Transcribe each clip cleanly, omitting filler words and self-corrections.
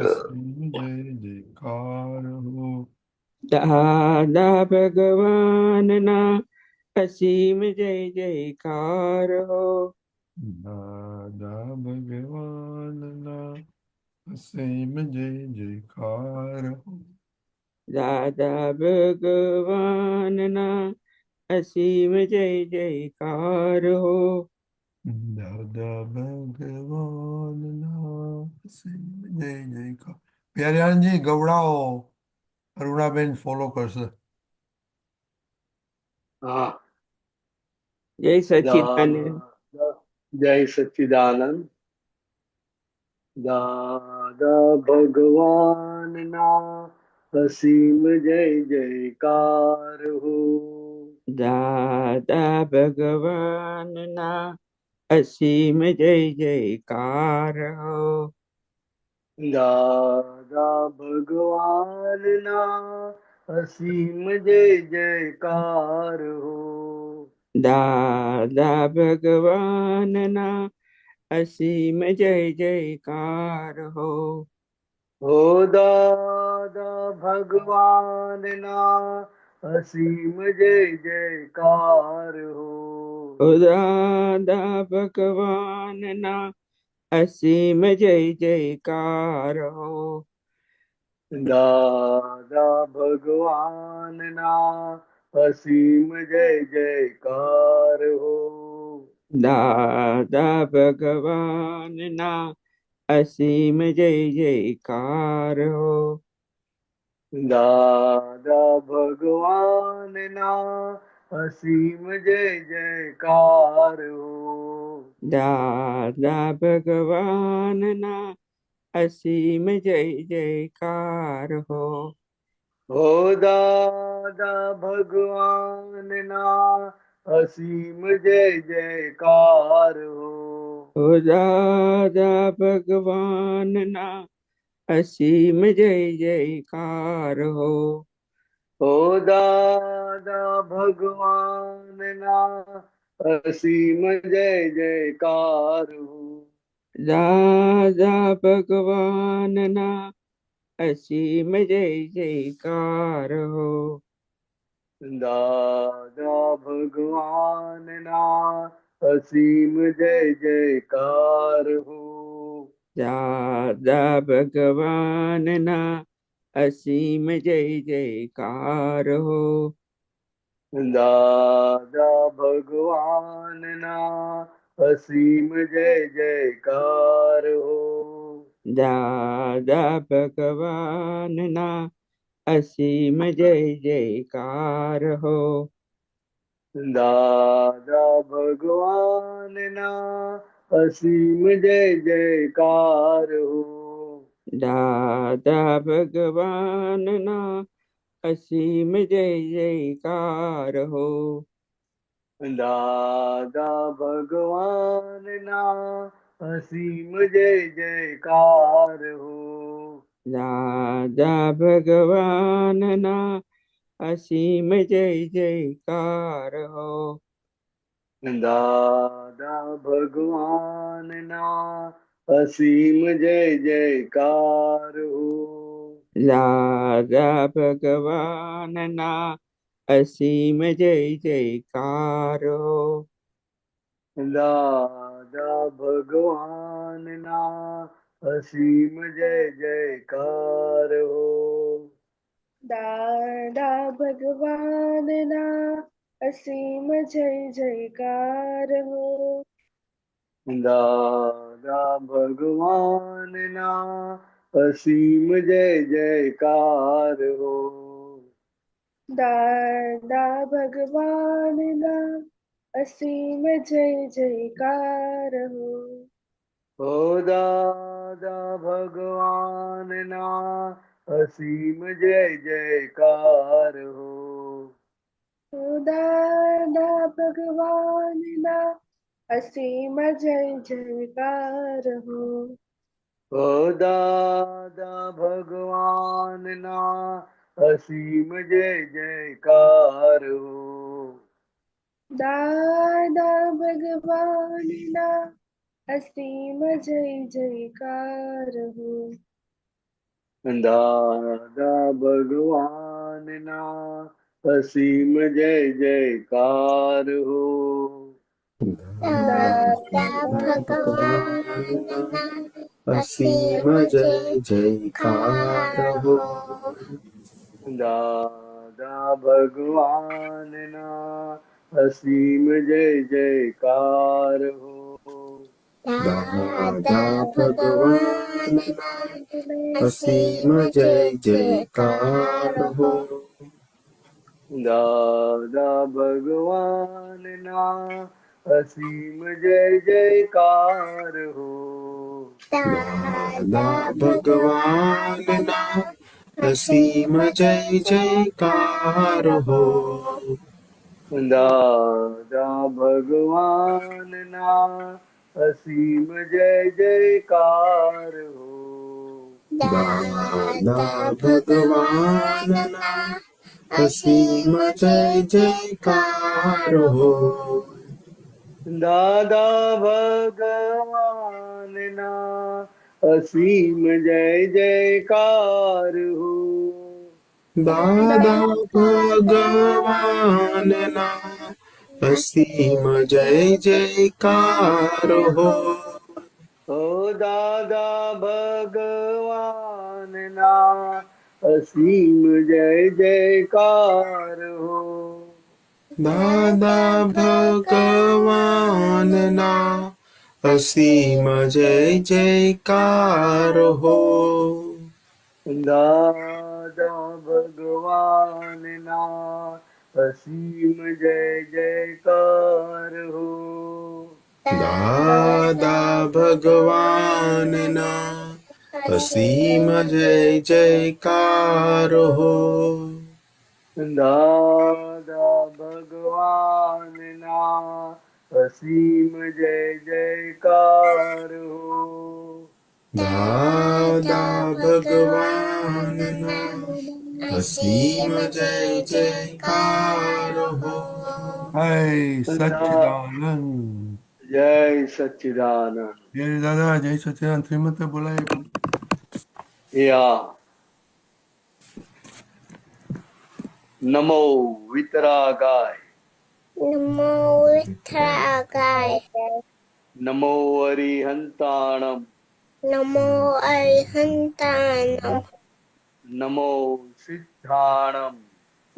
અસીમ જય જયકાર હો. દાદા ભગવાનના અસીમ જય જયકાર હો. દાદા ભગવાનના અસીમ જય જયકાર હો. દાદા ભગવાનના અસીમ જય જયકાર હો. દાદા ભગવાનના અસીમ જય જયકાર. પ્યારેલાલજી ગવડાઓ. અરુણાબેન ફોલો કરશે. હા. જય સચ્ચિદાનંદ. જય સચ્ચિદાનંદ. દાદા ભગવાનના અસીમ જય જયકાર હો. દાદા ભગવાનના અસીમ જય જયકાર હો. દાદા ભગવાનના અસીમ જય જયકાર હો. દાદા ભગવાનના અસીમ જય જયકાર હો. હો દાદા ભગવાનના અસીમ જય જયકાર હો. ઓ દાદા ભગવાનના અસીમ જય જયકાર હો. દાદા ભગવાનના અસીમ જય જયકાર હો. દાદા ભગવાનના અસીમ જય જયકાર હો. દાદા ભગવાનના અસીમ જય જયકાર હો. દાદા ભગવાનના અસીમ જય જયકાર હો. હો દાદા ભગવાનના અસીમ જય જયકાર હો. ઓ દાદા ભગવાનના અસીમ જય જયકાર હો. હો દાદા ભગવાનના અસીમ જય જયકાર હો. દાદા ભગવાનના અસીમ જય જયકાર હો. દાદા ભગવાનના અસીમ જય જયકાર હો. દાદા ભગવાનના અસીમ જય જયકાર હો. દાદા ભગવાનના અસીમ જય જયકાર હો. દાદા ભગવાનના અસીમ જય જયકાર હો. દાદા ભગવાનના અસીમ જય જયકાર હો. દાદા ભગવાનના અસીમ જય જયકાર હો. દાદા ભગવાનના અસીમ જય જયકાર હો. દાદા ભગવાનના અસીમ જય જયકાર હો. દાદા ભગવાનના અસીમ જય જયકાર હો. દાદા ભગવાનના અસીમ જય જયકાર હો. દાદા ભગવાનના અસીમ જય જયકાર હો. દાદા ભગવાનના અસીમ જય જયકાર હો. દાદા ભગવાનના અસીમ જય જયકાર હો. દાદા ભગવાનના અસીમ જય જયકાર હો. હો દાદા ભગવાનના અસીમ જય જયકાર હો. હો દાદા ભગવાનના અસીમ જય જયકાર હો. હો દાદા ભગવાનના અસીમ જય જયકાર હો. દાદા ભગવાનના અસીમ જય જયકાર હો. દાદા ભગવાનના અસીમ જય જયકાર હો. દાદા ભગવાનના અસીમ જય જયકાર હો. દાદા ભગવાનના અસીમ જય જયકાર હો. દાદા ભગવાનના અસીમ જય જયકાર હો. દાદા ભગવાનના અસીમ જય જયકાર હો. દાદા ભગવાનના અસીમ જય જયકાર હો. દાદા ભગવાનના અસીમ જય જયકાર હો. દાદા ભગવાનના અસીમ જય જયકાર હો. દાદા ભગવાનના અસીમ જય જયકાર હો. દાદા ભગવાનના અસીમ જય જયકાર હો. ઓ દાદા ભગવાનના અસીમ જય જયકાર હો. દાદા ભગવાનના અસીમ જય જયકાર હો. દાદા ભગવાનના અસીમ જય જયકાર હો. દાદા ભગવાનના અસીમ જય જયકાર હો. દાદા ભગવાનના અસીમ જય જયકાર હો. દાદા ભગવાનના અસીમ જય જયકાર હો. Hi, Satchidanand. જય સચ્ચિદાનંદ. જય દાદા જય સચ્ચિદાનંદ શ્રીમતે બોલાય. યા નમો વિતરાગાય. નમો વિઠ્ઠલાય. નમો અરિહંતાણમ. નમો અરિહંતાણમ. નમો સિદ્ધાણમ.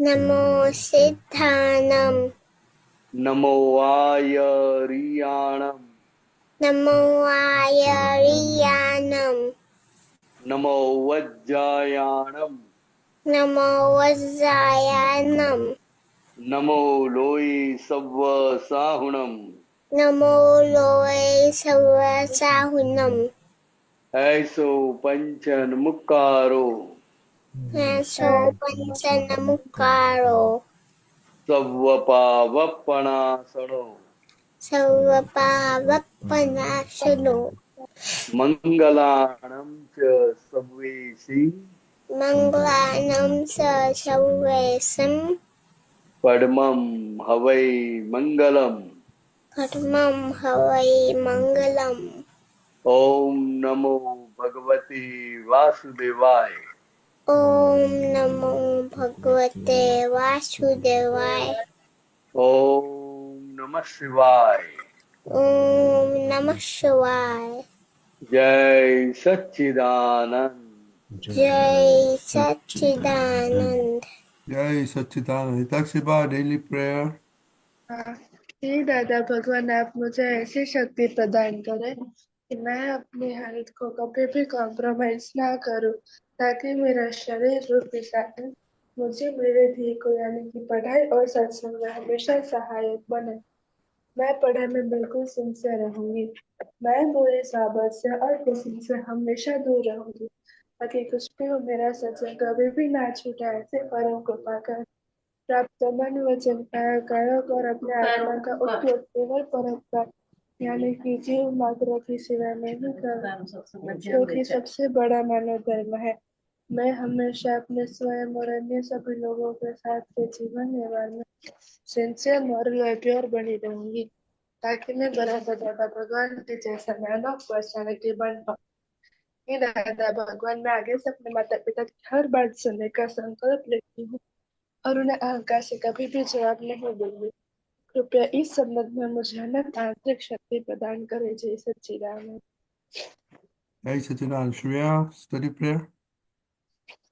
નમો સિદ્ધાણમ. નમો આયરિયાણમ. નમો આયરિયાણમ. નમો વજ્જાયાણમ. નમો વજ્જાયાણમ. નમો લોહી સવ્વ સાહુણમ. નમો લોય સર્વસાહુનમ. ऐसो पंचन मुक्कारो. એસો પંચનમુકારો. સવ્વપાવપણાસણો. સર્વપાવપનાશનો. મંગલાણમ ચ સવ્વેસી. મંગલાનમ સ સર્વેસમ. પડમમ હવૈ મંગલમ. ઘટમં હવૈ મંગલમ. ઓમ નમો ભગવતી વાસુદેવાય. ઓમ નમો ભગવતે વાસુદેવાય. ઓમ નમઃ શિવાય. ઓમ નમઃ શિવાય. જય સચ્ચિદાનંદ. જય સચ્ચિદાનંદ. જય સચ્ચિદાનંદ. હિતાક્ષીબા ડેલી પ્રેયર. हे दादा भगवान, आप मुझे ऐसी शक्ति प्रदान करें कि मैं अपनी हेल्थ को कभी भी कॉम्प्रोमाइज ना करूं, ताकि मेरा शरीर रूपी साधन मुझे मेरे ध्येय को यानी कि पढ़ाई और सत्संग में हमेशा सहायक बने। मैं पढ़ाई में बिल्कुल सिंसियर रहूंगी। मैं बुरी साहबत से और किस्म से हमेशा दूर रहूंगी, ताकि कुछ भी हो मेरा सत्संग कभी भी ना छूटे। ऐसे परम कृपा कर प्राप्त मन वचन कायक और अपने आत्मा का उपयोग केवल परोपकार यानी कि जीव मात्र की सेवा में ही करूं, जो कि सबसे बड़ा मानव धर्म है। मैं हमेशा अपने स्वयं और अन्य सभी लोगों के साथ के जीवन व्यवहार में सिंसियर, मॉरल और प्योर बनी रहूंगी, ताकि मैं बराबर दादा भगवान के जैसा मानव पर्सनालिटी बन पाऊं। हे दादा भगवान, मैं आगे से अपने माता पिता की हर बात सुनने का संकल्प लेती हूँ और उन्हें अहंकार से कभी भी जवाब नहीं दूंगी। कृपया इस संबंध में मुझे अनंत आंतरिक शक्ति प्रदान करे। जय सच्चिदानंद। Jai Sachidanand. Shreya, study prayer.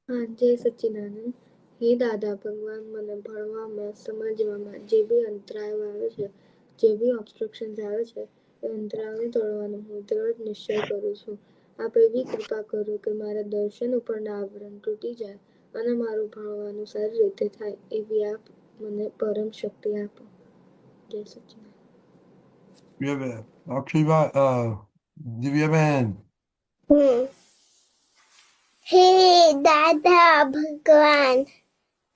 હા, જય સચ્ચિદાનંદ. હે દાદા ભગવાન, મને ભણવામાં સમજવામાં જે બી અંતરાયો આવે છે, જે બી ઓબ્સ્ટ્રક્શન્સ આવે છે, એ અંતરાયોને તોડવાનો હું દ્રઢ નિશ્ચય કરું છું. આપ એવી કૃપા કરો કે મારા દર્શન ઉપરના આવરણ તૂટી જાય અને મારું ભણવાનું સારી રીતે થાય એવી આપ મને પરમ શક્તિ આપો. જય સચ્ચિદાનંદ. Divyaben. हे दादा भगवान,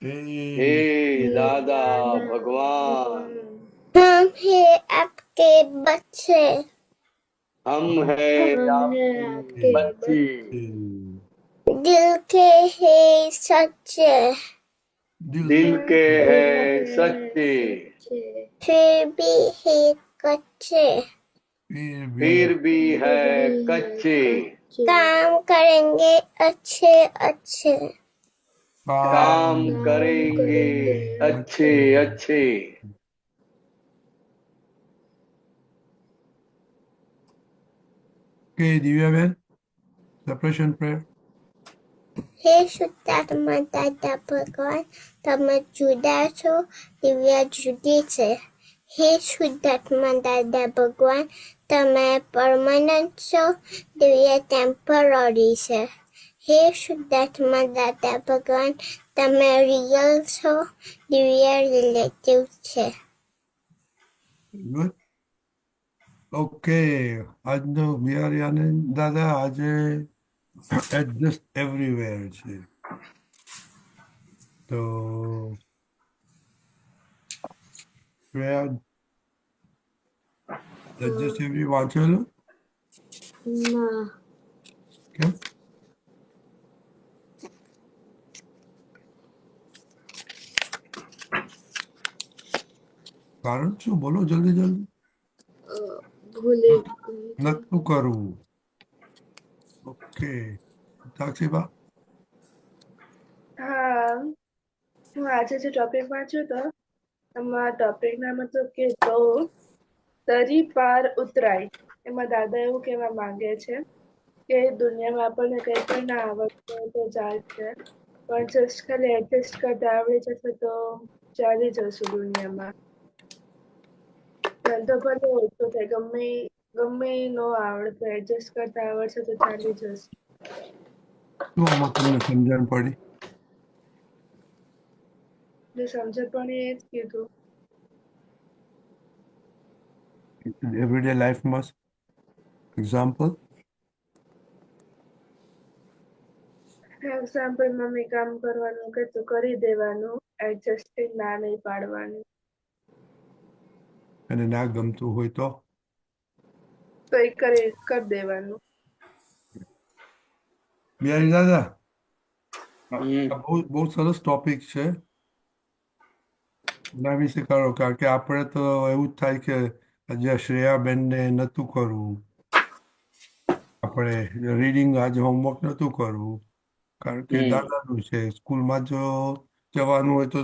Hey. हे दादा भगवान, हम है आपके बच्चे, हम है आपके बच्चे, दिल के है सच्चे, दिल के है सच्चे, फिर भी है कच्चे, फिर भी है कच्चे, काम करेंगे अच्छे अच्छे, काम करेंगे अच्छे अच्छे. Okay, Divyaben. Separation prayer. हे શુદ્ધાત્મા દાદા ભગવાન, તમે જુદા છો, દિવ્ય જુદી છે. હે શુદ્ધાત્મા દાદા ભગવાન, તમે પરમાનન્ટ છો, દિવ્ય ટેમ્પરરી છે. હે શુદ્ધાત્મા દાદા ભગવાન, તમે રિયલ છો, દિવ્ય રિલેટિવ છે. Good. Okay. આજનો બિહારી આનંદ દાદા આજે એડજસ્ટ એવરીવેર છે. તો શ્રેયા એડજસ્ટ એવરી વાંચેલું ના, કેમ? કારણ શું બોલો જલ્દી જલ્દી. ભૂલી ગઈ. નતું કરવું. ઓકે સાક્ષીબા. હા, હું આજે જે ટોપિક વાંચ્યો હતો એમાં ટોપિક નામ હતું કે તો તરી પાર ઉતરાય. એમાં દાદા એવું કહેવા માંગે છે કે દુનિયામાં આપણને કંઈ પણ ના આવડતું હોય તો ચાલશે, પણ જસ્ટ ખાલી એડજસ્ટ કરતા આવડી જશે તો ચાલી જશું દુનિયામાં. ધંધો ભલે ઓછો થાય, ગમે નો આવડતો એડજસ્ટ કરતા આવડશે તો ચાલી જશે. શું આમાં તમને સમજણ પડી? જે સમજણ પણ એ જ કીધું. એવરીડે લાઈફમાં એક્ઝામ્પલ. એક્ઝામ્પલ, મમ્મી કામ કરવાનું કે તો કરી દેવાનું, એડજસ્ટિંગ ના નહીં પાડવાનું. અને ના ગમતું હોય તો તો એ કરી દેવાનું. બિહારી દાદા હમ. આ બહુ સરસ ટોપિક છે. એના વિશે કરો, કારણ કે આપણે તો એવું જ થાય કે આજે શ્રેયાબેનને નહોતું કરવું, આપણે રીડિંગ આજે હોમવર્ક નહોતું કરવું, કારણ કે હમ. દાદાનું છે. સ્કૂલમાં જો જવાનું હોય તો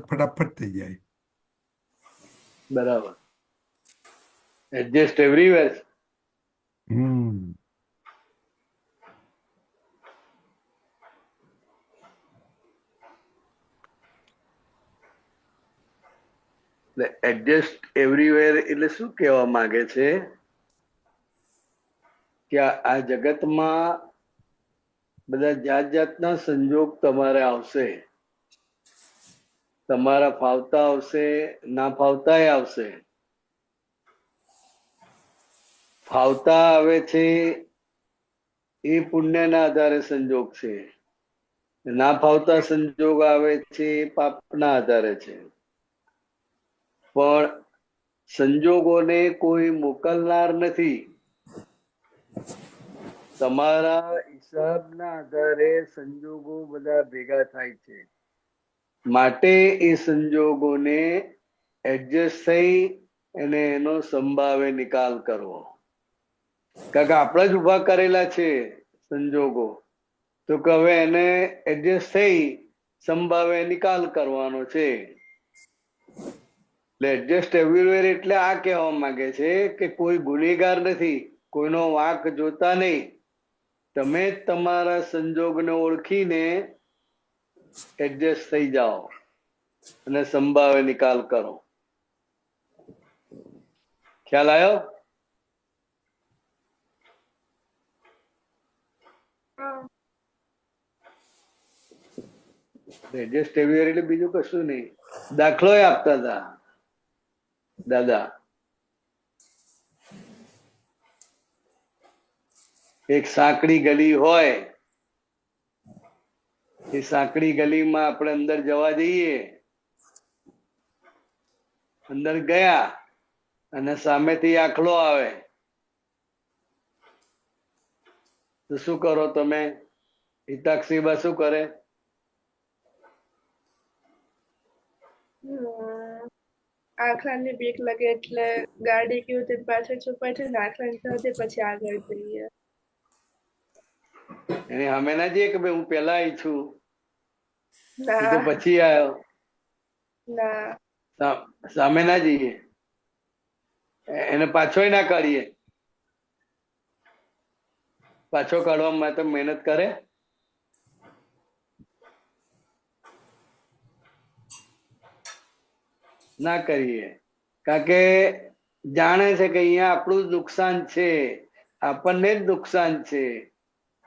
ફટાફટ થઈ જાય. બરાબર. Adjust everywhere. એડજસ્ટ એવરીવેર એટલે શું કહેવા માંગે છે કે આ જગતમાં બધા જાત જાતના સંજોગ તમારે આવશે. તમારા ફાવતા આવશે, ના ફાવતાય આવશે. ફાવતા આવે છે એ પુણ્યના આધારે સંજોગ છે, ના ફાવતા સંજોગ આવે છે એ પાપના આધારે છે. પણ સંજોગોને કોઈ મોકલનાર નથી. તમારા હિસાબના આધારે સંજોગો બધા ભેગા થાય છે. માટે એ સંજોગોને એડજસ્ટ થઈ અને એનો સંભાવે નિકાલ કરવો. કારણ કે આપણે જ ઉભા કરેલા છે સંજોગો. તો કે હવે એને એડજસ્ટ થઈ સંભાવે નિકાલ કરવાનો છે. એટલે એડજસ્ટ એવરીવેર એટલે આ કહેવા માંગે છે કે કોઈ ગુનેગાર નથી, કોઈનો વાંક જોતા નહીં. તમે જ તમારા સંજોગને ઓળખીને એડજસ્ટ થઈ જાઓ અને સંભાવે નિકાલ કરો. ખ્યાલ આવ્યો? હા. એડજસ્ટ એવરીવેર એટલે બીજું કશું નહીં. દાખલો આપતા હતા દાદા. એક સાંકડી ગલી હોય, એ સાંકડી ગલીમાં આપણે અંદર જવા જઈએ, અંદર ગયા અને સામેથી આખલો આવે તો શું કરો તમે? હિતાક્ષીબા શું કરે? આખલાની બીક લાગે એટલે ગાડી કેવું તે પાછળ છુપાય છે ને આખલાને થતી પછી આગળ જઈએ. એની સામે ના જઈએ કે ભાઈ હું પેલા આવી છું, એ તો ના પછી આવ્યો. ના સામે ના જઈએ, એને પાછો ના કાઢીએ. પાછો કાઢવા માટે મહેનત કરે? ના કરીએ. કારણ કે જાણે છે કે અહીંયા આપણું જ નુકસાન છે, આપણને જ નુકસાન છે.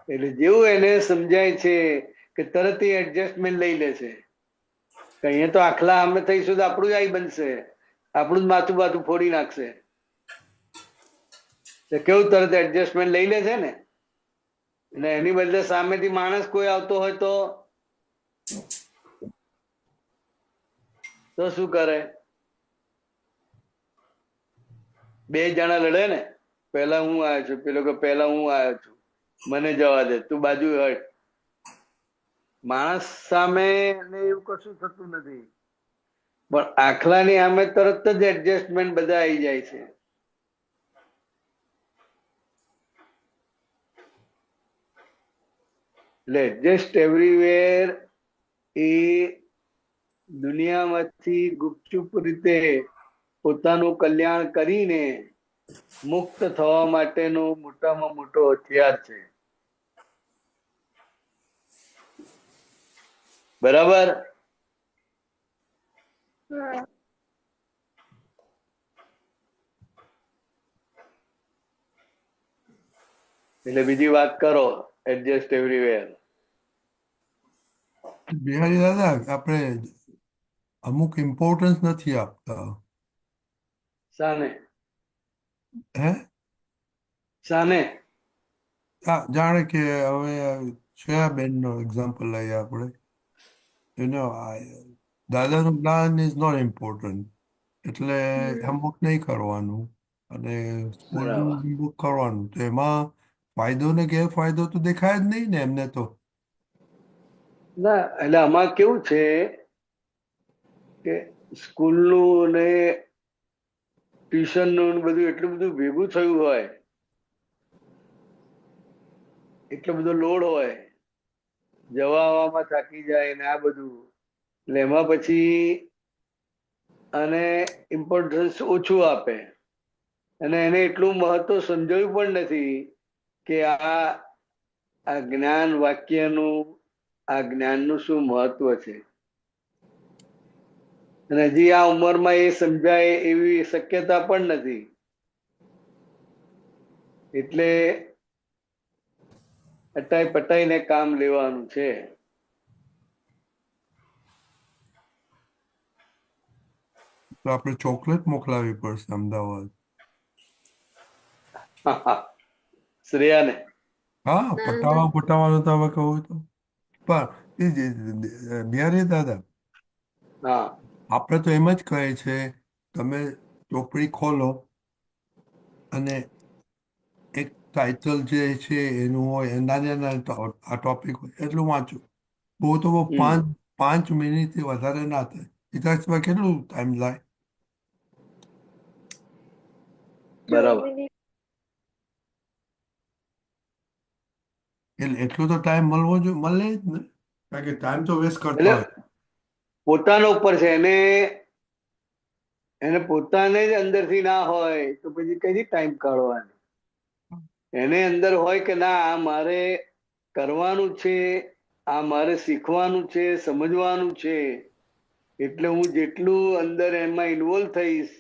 એટલે જેવું એને સમજાય છે કે તરત એ એડજસ્ટમેન્ટ લઈ લે છે કે અહીંયા તો આખલા અમે થઈશું તો આપણું જ આઈ બનશે, આપણું જ માથું બાથું ફોડી નાખશે. તો કેવું તરત એડજસ્ટમેન્ટ લઈ લે છે ને. અને એની બદલે સામેથી માણસ કોઈ આવતો હોય તો શું કરે? બે જણા લડે ને, પેલા હું આવ્યો છું, પેલો કે પેલા હું આવ્યો છું, મને જવા દે, તું બાજુ હટ. માણસ સામે એવું કશું થતું નથી, પણ આખલાની સામે તરત જ એડજસ્ટમેન્ટ બધા આવી જાય છે. એટલે એડજસ્ટ એવરીવેર એ દુનિયામાંથી ગુપચુપ રીતે પોતાનું કલ્યાણ કરીને મુક્ત થવા માટેનો મોટામાં મોટો હથિયાર છે. બરાબર? હા. એટલે બીજી વાત કરો એડજસ્ટ એવરીવેર. બિહારી દાદા, આપણે અમુક ઇમ્પોર્ટન્સ નથી આપતા. શાને? હે? શાને? જાણે કે હવે શ્રેયાબેનનો એક્ઝામ્પલ લઈએ આપણે. દાદાનું જ્ઞાન ઇઝ નોટ ઇમ્પોર્ટન્ટ, એટલે હોમવર્ક નહીં કરવાનું અને સ્કૂલનું બરાબર. હોમવર્ક કરવાનું. તો એમાં ફાયદો ને ગેરફાયદો તો દેખાય જ નહીં ને એમને તો. ના, એટલે આમાં કેવું છે કે સ્કૂલનું ને ટ્યુશનનું બધું એટલું બધું ભેગું થયું હોય, એટલો બધો લોડ હોય, જવા આવવામાં થાકી જાય ને આ બધું, એટલે એમાં પછી અને ઇમ્પોર્ટન્સ ઓછું આપે અને એને એટલું મહત્વ સમજાવ્યું પણ નથી કે આ જ્ઞાન વાક્યનું, આ જ્ઞાનનું શું મહત્વ છે. અને હજી આ ઉંમરમાં એ સમજાય એવી શક્યતા પણ નથી. એટલે અટાઈ પટાઈને કામ લેવાનું છે. તો આપણે ચોકલેટ મોકલાવી પડશે અમદાવાદ. શ્રેયાને? હા, પટાવાનું તો હવે કહું તો. પણ બિહારી દાદા, હા, આપણે તો એમ જ કહે છે, તમે ચોપડી ખોલો અને એક ટાઇટલ જે છે એનું હોય, નાના નાના આ ટોપિક હોય એટલું વાંચો. બહુ તો બહુ 5 મિનિટથી વધારે ના થાય. હિતાક્ષમાં કેટલું ટાઈમ લાય? બરાબર. એટલે એટલો તો ટાઈમ મળે જ ને, કારણ કે ટાઈમ તો વેસ્ટ કરતા એટલે હોય. પોતાનો ઉપર છે, એને પોતાને જ અંદરથી ના હોય તો પછી કઈથી ટાઈમ કાઢવાનો? એને અંદર હોય કે ના, આ મારે કરવાનું છે, આ મારે શીખવાનું છે, સમજવાનું છે, એટલે હું જેટલું અંદર એમાં ઇન્વોલ્વ થઈશ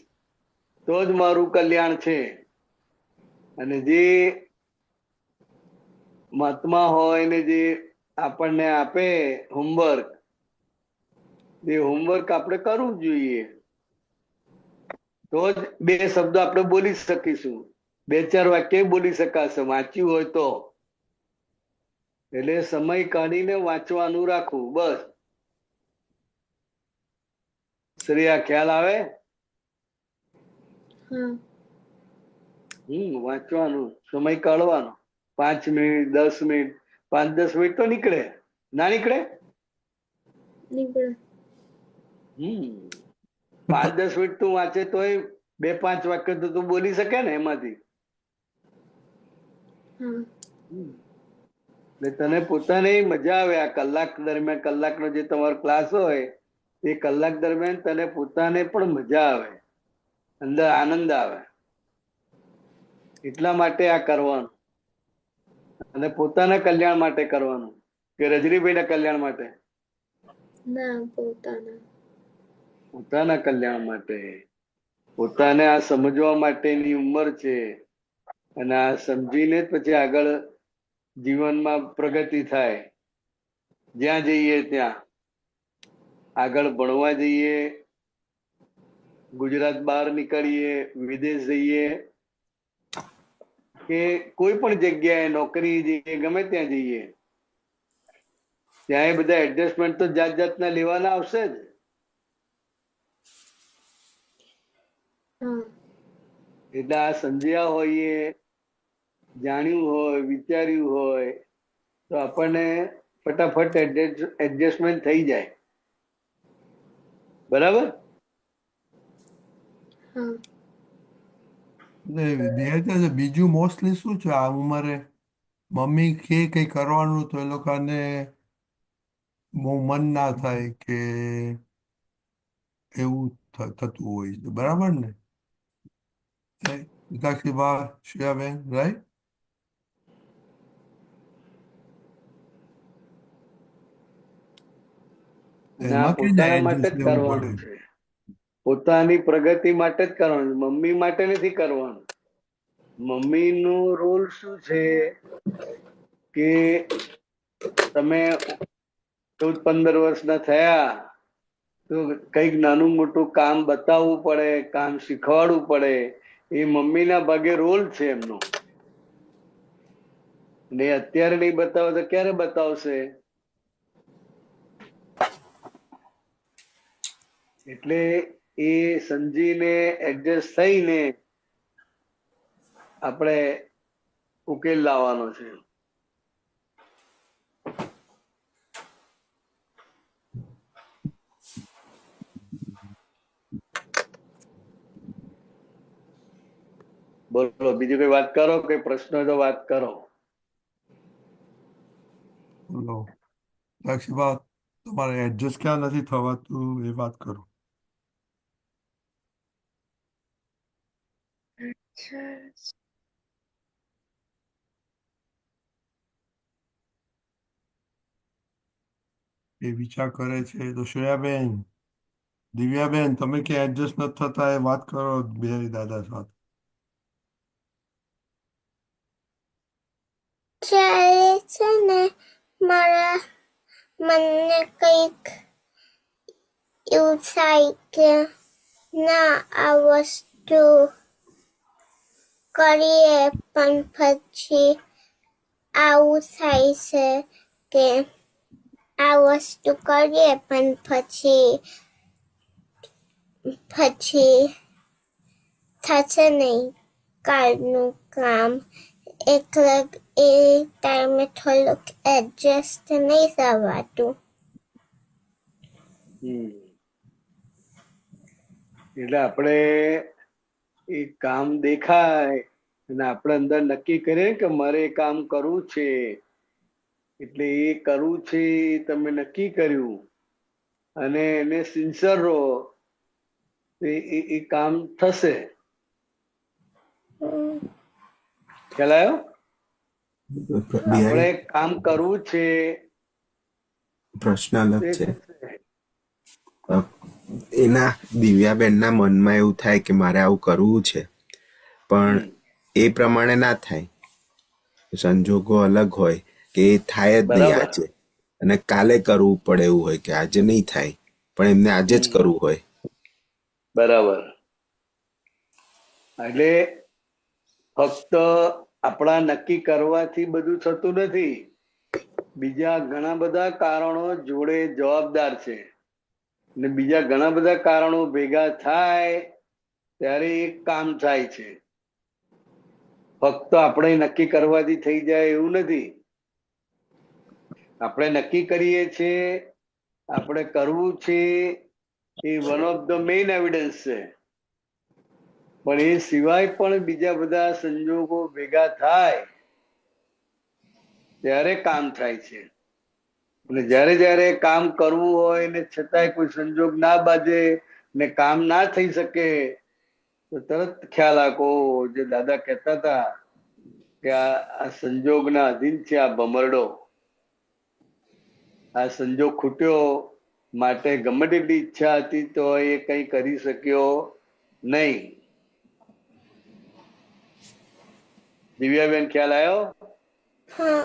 તો જ મારું કલ્યાણ છે. અને જે મહાત્મા હોય ને જે આપણને આપે હોમવર્ક, એ હોમવર્ક આપણે કરવું જોઈએ, તો જ બે શબ્દો આપણે બોલી શકીશું, 2-4 વાક્ય બોલી શકાશે વાંચ્યું હોય તો. એટલે સમય કાઢીને વાંચવાનું રાખવું, બસ. શ્રેયા, ખ્યાલ આવે? હા. વાંચવાનું, સમય કાઢવાનો, 5 મિનિટ, 10 મિનિટ, 5-10 મિનિટ તો નીકળે, ના નીકળે? નીકળે. 5-10 મિનિટ તું વાંચે તોય 2-5 વાક્ય તો તું બોલી શકે ને એમાંથી. હા. એટલે તને પોતાને મજા આવે આ કલાક દરમિયાન, કલાકનો જે તમારો ક્લાસ હોય એ કલાક દરમિયાન તને પોતાને પણ મજા આવે, અંદર આનંદ આવે, એટલા માટે આ કરવાનું. અને પોતાના કલ્યાણ માટે કરવાનું કે રજનીભાઈના કલ્યાણ માટે? ના, પોતાના. પોતાના કલ્યાણ માટે. પોતાને આ સમજવા માટેની ઉંમર છે, અને આ સમજીને જ પછી આગળ જીવનમાં પ્રગતિ થાય. જ્યાં જઈએ ત્યાં, આગળ ભણવા જઈએ, ગુજરાત બહાર નીકળીએ, વિદેશ જઈએ, કે કોઈ પણ જગ્યાએ નોકરી જઈએ, ગમે ત્યાં જઈએ, ત્યાં એ બધા એડજસ્ટમેન્ટ તો જાત જાતના લેવાના આવશે જ. હા. એટલે આ સમજ્યા હોઈએ, જાણ્યું હોય, વિચાર્યું હોય તો આપણને ફટાફટ એડજસ્ટમેન્ટ થઈ જાય. બરાબર? હા. બીજું મોસ્ટલી શું છે આ ઉંમરે, મમ્મી કે કઈ કરવાનું તો એ લોકોને બહુ મન ના થાય કે એવું થતું હોય છે, બરાબર ને? વિકાસી શ્રેયાબેન, રાઈટ? અને આ એમાં કે પોતાના માટે એડજસ્ટ જ લેવું પડે. કરવાનું છે, પોતાની પ્રગતિ માટે જ કરવાનું, મમ્મી માટે નથી કરવાનું. મમ્મી નો રોલ શું છે કે તમે 14-15 વર્ષના થયા તો કઈક નાનું મોટું કામ બતાવવું પડે, કામ શીખવાડવું પડે, એ મમ્મીના ભાગે રોલ છે એમનો. ને અત્યારે નહીં બતાવે તો ક્યારે બતાવશે? એટલે એ સમજીને એડજસ્ટ થઈને આપણે ઉકેલ લાવવાનો છે. બોલો, બીજું કઈ વાત કરો, કઈ પ્રશ્ન હોય તો વાત કરો. બોલો સાક્ષીબા, તમારે એડજસ્ટ ક્યાં નથી થવાતું એ વાત કરો. અચ્છા. એ વિચાર કરે છે તો શ્રેયાબેન, દિવ્યાબેન, તમે ક્યાં એડજસ્ટ નથી થતા એ વાત કરો બિહારી દાદા સાથે. જ્યારે છે ને મારા મને કંઈક એવું થાય કે ના, આ વસ્તુ કરીએ પણ પછી આવું થાય છે કે આ વસ્તુ કરીએ પણ પછી થશે નહીં કાલનું કામ, એટલે એ ટાઈમે થોડુંક એડજસ્ટ નહીં થવાતું. એટલે આપણે એ કામ દેખાય અને આપણે અંદર નક્કી કરીએ કે મારે એ કામ કરવું છે, એટલે એ કરવું છે એ તમે નક્કી કર્યું અને એને સિન્સર રહો તો એ કામ થશે. હમ, ખ્યાલ આવ્યો? આપણે બિહારી કામ કરવું છે પ્રશ્ન અલગ તે છે. થશે. અ, એના દિવ્યાબેનના મનમાં એવું થાય કે મારે આવું કરવું છે, પણ હમ, એ પ્રમાણે ના થાય. સંજોગો અલગ હોય કે એ થાય જ નહીં બરાબર. આજે, અને કાલે કરવું પડે એવું હોય કે આજે નહીં થાય પણ એમને આજે જ હમ, કરવું હોય. બરાબર. એટલે ફક્ત આપણા નક્કી કરવાથી બધું થતું નથી. બીજા ઘણા બધા કારણો જોડે જવાબદાર છે, અને બીજા ઘણા બધા કારણો ભેગા થાય ત્યારે એક કામ થાય છે. ફક્ત આપણે નક્કી કરવાથી થઈ જાય એવું નથી. આપણે નક્કી કરીએ છીએ, આપણે કરવું છે, એ one of the main evidence છે. પણ એ સિવાય પણ બીજા બધા સંજોગો ભેગા થાય ત્યારે કામ થાય છે. અને જ્યારે જ્યારે કામ કરવું હોય ને છતાંય કોઈ સંજોગ ના બાજે ને કામ ના થઈ શકે તો તરત ખ્યાલ આખો જે દાદા કહેતા હતા કે આ સંજોગના અધીન છે આ ભમરડો. આ સંજોગ ખૂટ્યો માટે ગમે તેટલી ઈચ્છા હતી તો એ કંઈ કરી શક્યો નહીં. દિવ્યાબેન ખ્યાલ આવ્યો? હા,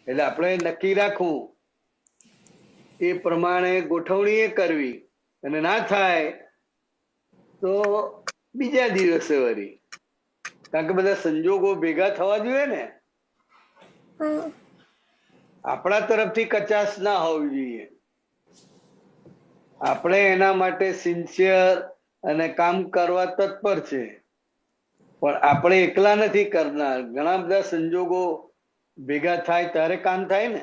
એટલે આપણે નક્કી રાખવું, એ પ્રમાણે ગોઠવણી એ કરવી, અને ના થાય તો બીજા દિવસે વળી, કારણ કે બધા સંજોગો ભેગા થવા જોઈએ ને. હા, આપણા તરફથી કચાશ ના હોવી જોઈએ. આપણે એના માટે સિન્સિયર અને કામ કરવા તત્પર છે, પણ આપણે એકલા નથી કરનાર. ઘણા બધા સંજોગો ભેગા થાય ત્યારે કામ થાય ને.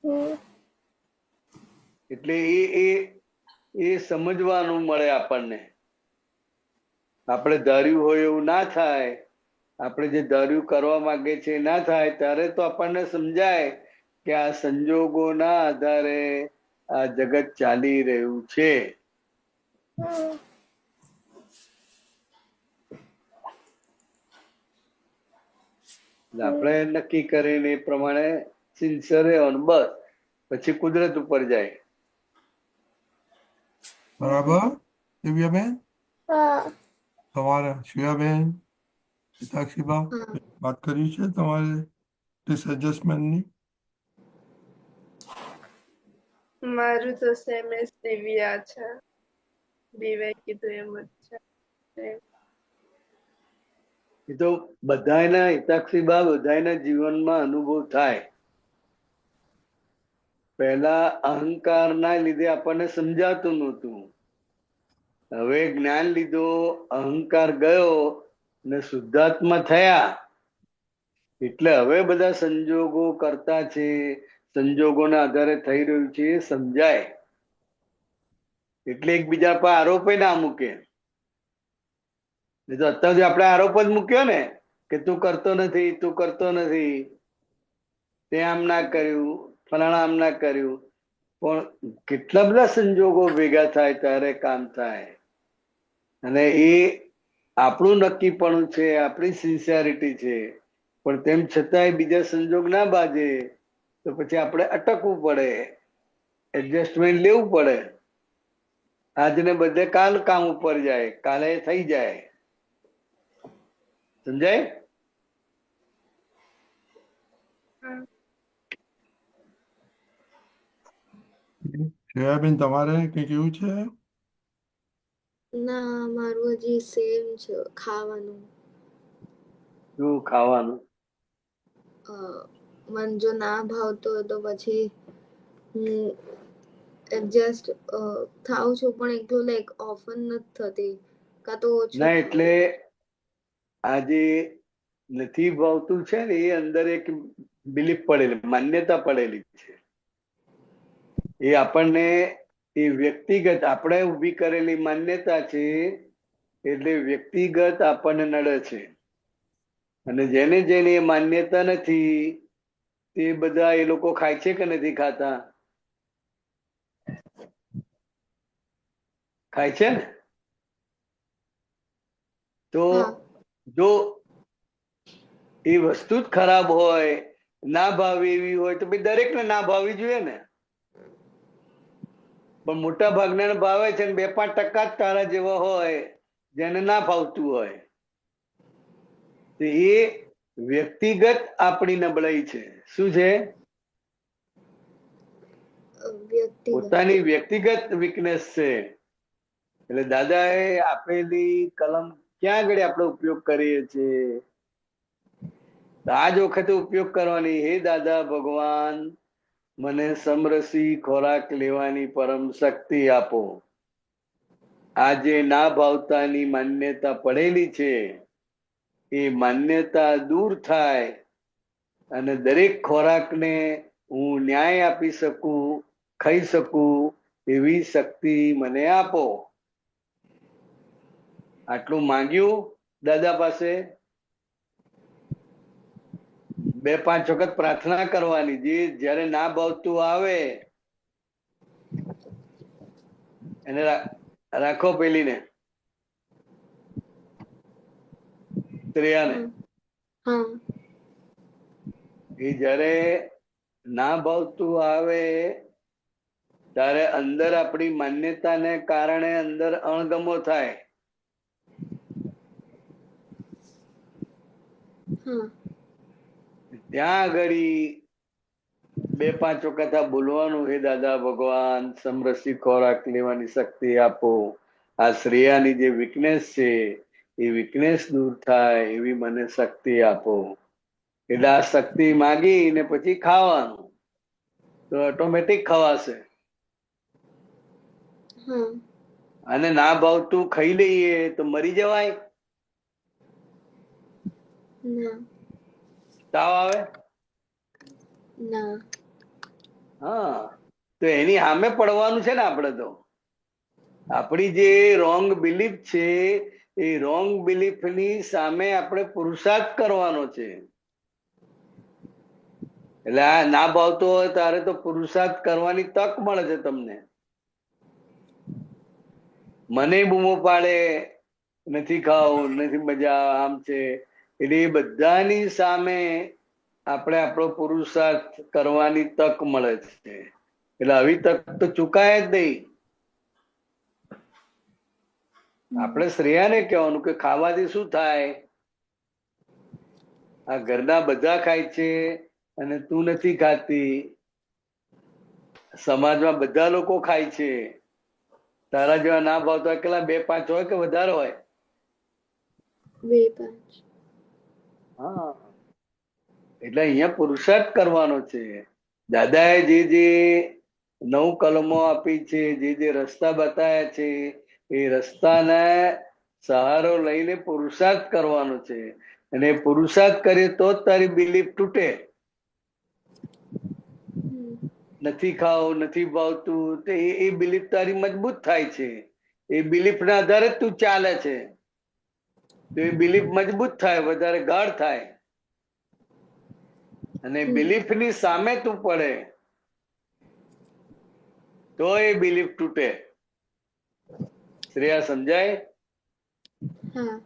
હમ, એટલે એ સમજવાનું મળે આપણને. આપણે ધાર્યું હોય એવું ના થાય, આપણે જે ધાર્યું કરવા માંગે છે એ ના થાય, ત્યારે તો આપણને સમજાય કે આ સંજોગોના આધારે આ જગત ચાલી રહ્યું છે. હમ, આપણે નક્કી કરીને એ પ્રમાણે સિન્સિયર રહેવાનું, બસ. પછી કુદરત ઉપર જાય. બરાબર દિવ્યાબેન? હા, તમારે શિવાબેન, પિતાક્ષીબા હા, વાત કરી છે તમારે ડિસએડજસ્ટમેન્ટની? મારું તો સેમ એસ દિવ્યા છે. દિવ્યાએ કીધું એમ જ છે. એ તો બધાના હિતાક્ષીબા બધાના જીવનમાં અનુભવ થાય. પહેલા અહંકારના લીધે આપણને સમજાતું નહોતું. હવે જ્ઞાન લીધો, અહંકાર ગયો ને શુદ્ધાત્મા થયા, એટલે હવે બધા સંજોગો કરતા છે, સંજોગોના આધારે થઈ રહ્યું છે એ સમજાય. એટલે એકબીજા પર આરોપે ના મૂકે. તો અત્યાર સુધી આપણે આરોપ જ મૂક્યો ને કે તું કરતો નથી, તું કરતો નથી, તે આમ ના કર્યું, ફલાણા આમ ના કર્યું. પણ કેટલા બધા સંજોગો ભેગા થાય ત્યારે કામ થાય. અને એ આપણું નક્કીપણું છે, આપણી સિન્સિયરિટી છે. પણ તેમ છતાંય બીજા સંજોગ ના બાજે તો પછી આપણે અટકવું પડે, એડજસ્ટમેન્ટ લેવું પડે. આજને બધે કાલ કામ ઉપર જાય, કાલે થઈ જાય. સમજાય? હા. શિવાબેન તમારે કંઈક એવું છે? ના, મારું હજી સેમ છે ખાવાનું. શું ખાવાનું? મને જો ના ભાવતો હોય તો પછી હું એડજસ્ટ થાઉં છું, પણ એટલું લાઈક ઓફન નથી થતી, કાં તો ઓછું ના, ખાઉં. એટલે આજે નથી ભાવતું છે ને, એ અંદર એક બિલીફ પડેલી, માન્યતા પડેલી છે. એ આપણને એ વ્યક્તિગત આપણે ઊભી કરેલી માન્યતા છે. એટલે વ્યક્તિગત આપણને નડે છે. અને જેને જેને એ માન્યતા નથી તે બધા એ લોકો ખાય છે કે નથી ખાતા? ખાય છે ને? તો હા જો એ વસ્તુ જ ખરાબ હોય, ના ભાવે એવી હોય તો ભાઈ દરેકને ના ભાવવી જોઈએ ને. પણ મોટા ભાગના ભાવે છે ને 2-5% જ તારા જેવા હોય જેને ના ભાવતું હોય. તો એ વ્યક્તિગત આપણી નબળાઈ છે. શું છે? વ્યક્તિગત. પોતાની વ્યક્તિગત વીકનેસ છે. એટલે દાદાએ આપેલી કલમ ક્યાં આગળ આપણે ઉપયોગ કરીએ છીએ? તો આ જ વખતે ઉપયોગ કરવાની. હે દાદા ભગવાન, મને સમરસી ખોરાક લેવાની પરમ શક્તિ આપો. આ જે ના ભાવતાની માન્યતા પડેલી છે એ માન્યતા દૂર થાય અને દરેક ખોરાકને હું ન્યાય આપી શકું, ખાઈ શકું એવી શક્તિ મને આપો. આટલું માંગ્યું દાદા પાસે. 2-5 વખત પ્રાર્થના કરવાની. જે જ્યારે ના ભાવતું આવે એને રાખો, પેલીને શ્રેયાને. હા એ જ્યારે ના ભાવતું આવે ત્યારે અંદર આપણી માન્યતાને કારણે અંદર અણગમો થાય. હા ત્યાં આગળ 2-5 વખત આ બોલવાનું. હે દાદા ભગવાન, સમરસી ખોરાક લેવાની શક્તિ આપો. આ શ્રેયાની જે વીકનેસ છે એ વીકનેસ દૂર થાય એવી મને શક્તિ આપો. એટલે આ શક્તિ માગીને પછી ખાવાનું તો ઓટોમેટિક ખવાશે. હા અને ના ભાવતું ખાઈ લઈએ તો મરી જવાય? ના તાવ આવે? ના હા, તો એની સામે પડવાનું છે ને આપણે. તો આપણી જે રોંગ બિલીફ છે એ રોંગ બિલીફની સામે આપણે પુરુષાર્થ કરવાનો છે. એટલે આ ના ભાવતો હોય ત્યારે તો પુરુષાર્થ કરવાની તક મળે છે તમને. મને બૂમો પાડે, નથી ખાવું, નથી મજા, આમ છે, એટલે એ બધાની સામે આપણે આપણો પુરુષાર્થ કરવાની તક મળે છે. એટલે આવી તક તો ચૂકાય જ નહીં. આપણે શ્રેયાને કહેવાનું કે ખાવાથી શું થાય? આ ઘરના બધા ખાય છે અને તું નથી ખાતી. સમાજમાં બધા લોકો ખાય છે. તારા જેવા ના ભાવતા કેટલા 2-5 હોય કે વધારે હોય? 2-5. હા, એટલે અહીંયા પુરુષાર્થ કરવાનો છે. દાદાએ જે 9 કલમો આપી છે, જે રસ્તા બતાવ્યા છે, એ રસ્તાને સહારો લઈને પુરુષાર્થ કરવાનો છે. અને પુરુષાર્થ કરીએ તો જ તારી બિલીફ તૂટે. નથી ખાવું, નથી ભાવતું, તો એ બિલીફ તારી મજબૂત થાય છે. એ બિલીફ ના આધારે જ તું ચાલે છે. તો એ બિલીફ મજબૂત થાય, વધારે ગાઢ થાય. અને બિલીફ ની સામે તું પડે તો એ બિલીફ તૂટે. શ્રેયા, સમજાય? હા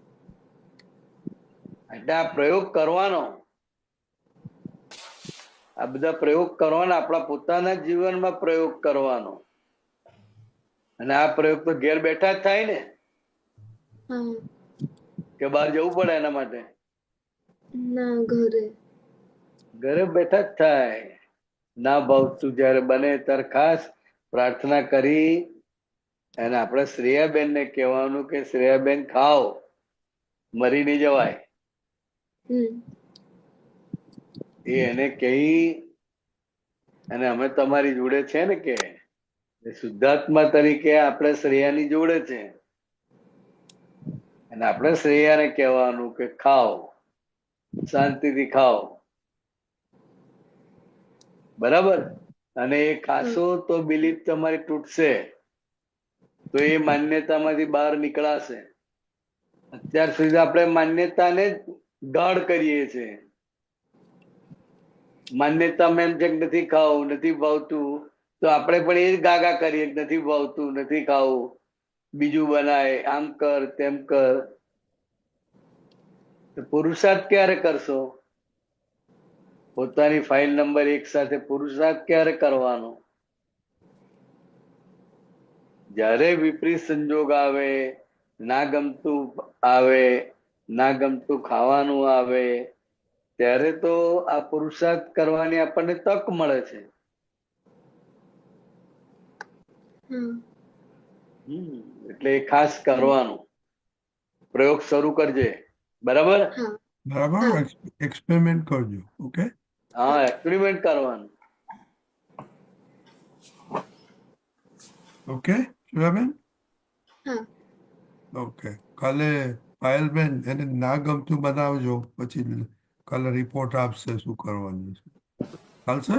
એટલે આ પ્રયોગ કરવાનો. આ બધા પ્રયોગ કરવાના, આપણા પોતાના જીવનમાં પ્રયોગ કરવાનો. અને આ પ્રયોગ તો ઘેર બેઠા જ થાય ને, હા કે બહાર જવું પડે એના માટે? ના, ઘરે ઘરે બેઠા જ થાય. ના ભાવતું જયારે બને ત્યારે ખાસ પ્રાર્થના કરી અને આપણે શ્રેયાબેન ને કહેવાનું કે શ્રેયાબેન ખાઓ, મરી નહીં જવાય. એ એને કહી અને અમે તમારી જોડે છે ને, કે શુદ્ધાત્મા તરીકે આપણે શ્રેયાની જોડે છે. અને આપણે શ્રેયાને કહેવાનું કે ખાઓ, શાંતિથી ખાઓ. બરાબર? અને એ ખાશો તો બિલીફ તમારી તૂટશે, તો એ માન્યતામાંથી બહાર નીકળાશે. અત્યાર સુધી આપણે માન્યતાને જ ગાઢ કરીએ છીએ. માન્યતામાં એમ છે કે નથી ખાવું, નથી ભાવતું, તો આપણે પણ એ જ ગાગા કરીએ કે નથી ભાવતું, નથી ખાવું, બીજું બનાય, આમ કર તેમ કર. તો પુરુષાર્થ ક્યારે કરશો? પોતાની ફાઇલ નંબર 1 સાથે પુરુષાર્થ ક્યારે કરવાનો? જ્યારે વિપરીત સંજોગ આવે, ના ગમતું આવે, ના ગમતું ખાવાનું આવે, ત્યારે તો આ પુરુષાર્થ કરવાની આપણને તક મળે છે. હા એટલે એ ખાસ કરવાનું. પ્રયોગ શરૂ કરજે, બરાબર? હા બરાબર, એક્સપેરિમેન્ટ કરજો. ઓકે, હા, એક્સપેરિમેન્ટ કરવાનું. ઓકે શિવાબેન. હા ઓકે, કાલે પાયલબેન એને ના ગમતું બનાવજો, પછી કાલે રિપોર્ટ આપશે શું કરવાનું છે. ચાલશે?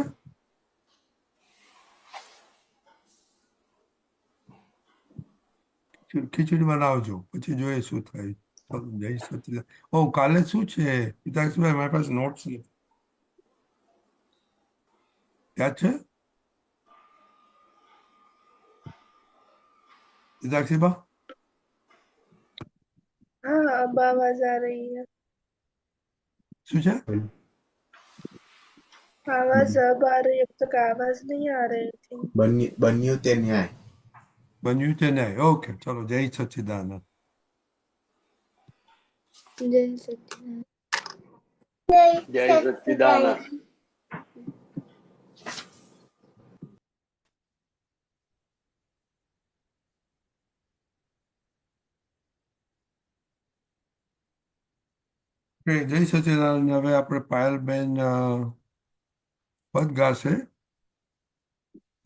ખીચડી બનાવજો, પછી જોઈએ શું થાય. ચાલો, જય સચિદાન. ઓ કાલે શું છે પિતાક્ષભાઈ, મારી પાસે નોટ્સ યાદ છે પિતાક્ષીબા? हाँ अब आवाज आ रही है। શું છે? आवाज अब आ रही है, अब तक आवाज नहीं आ रही थी। બન્યું તે ન્યાય. બન્યું છે ને? ઓકે, ચલો, જય સચિદાનંદ. જય સચ્ચિદાનંદ. જય સચ્ચિદાનંદ. જય સચિદાનંદ. હવે આપણે પાયલબેન પદ ગાશે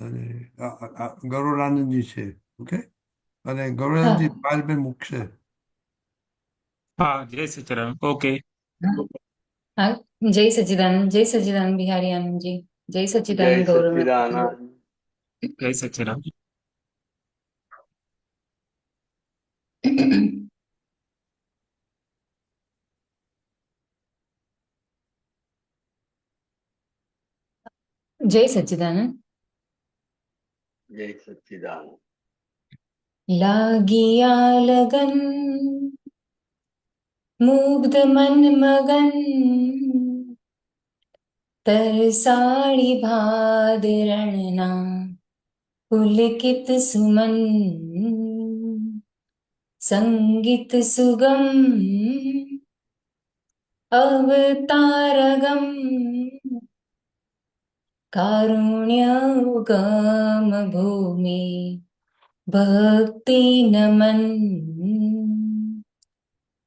અને ગૌરવાનંદજી છે. ઓકે, અને ગૌરવાનંદજી પાયલબેન મૂકશે. हाँ जय सच्चिदानंद ओके हाँ, जय सच्चिदानंद बिहारी आनंद जी, जय જય सच्चिदानंद गौरव। સચ્ચિદાનંદ. जय सच्चिदानंद जय सच्चिदानंद। જય સચ્ચિદાનંદ. लागिया लगन मुग्ध मन मगन, तरसाड़ी भादरणना पुलकित सुमन, संगीत सुगम अवतारगम, कारुण्य उगम भूमि भक्ति नमन,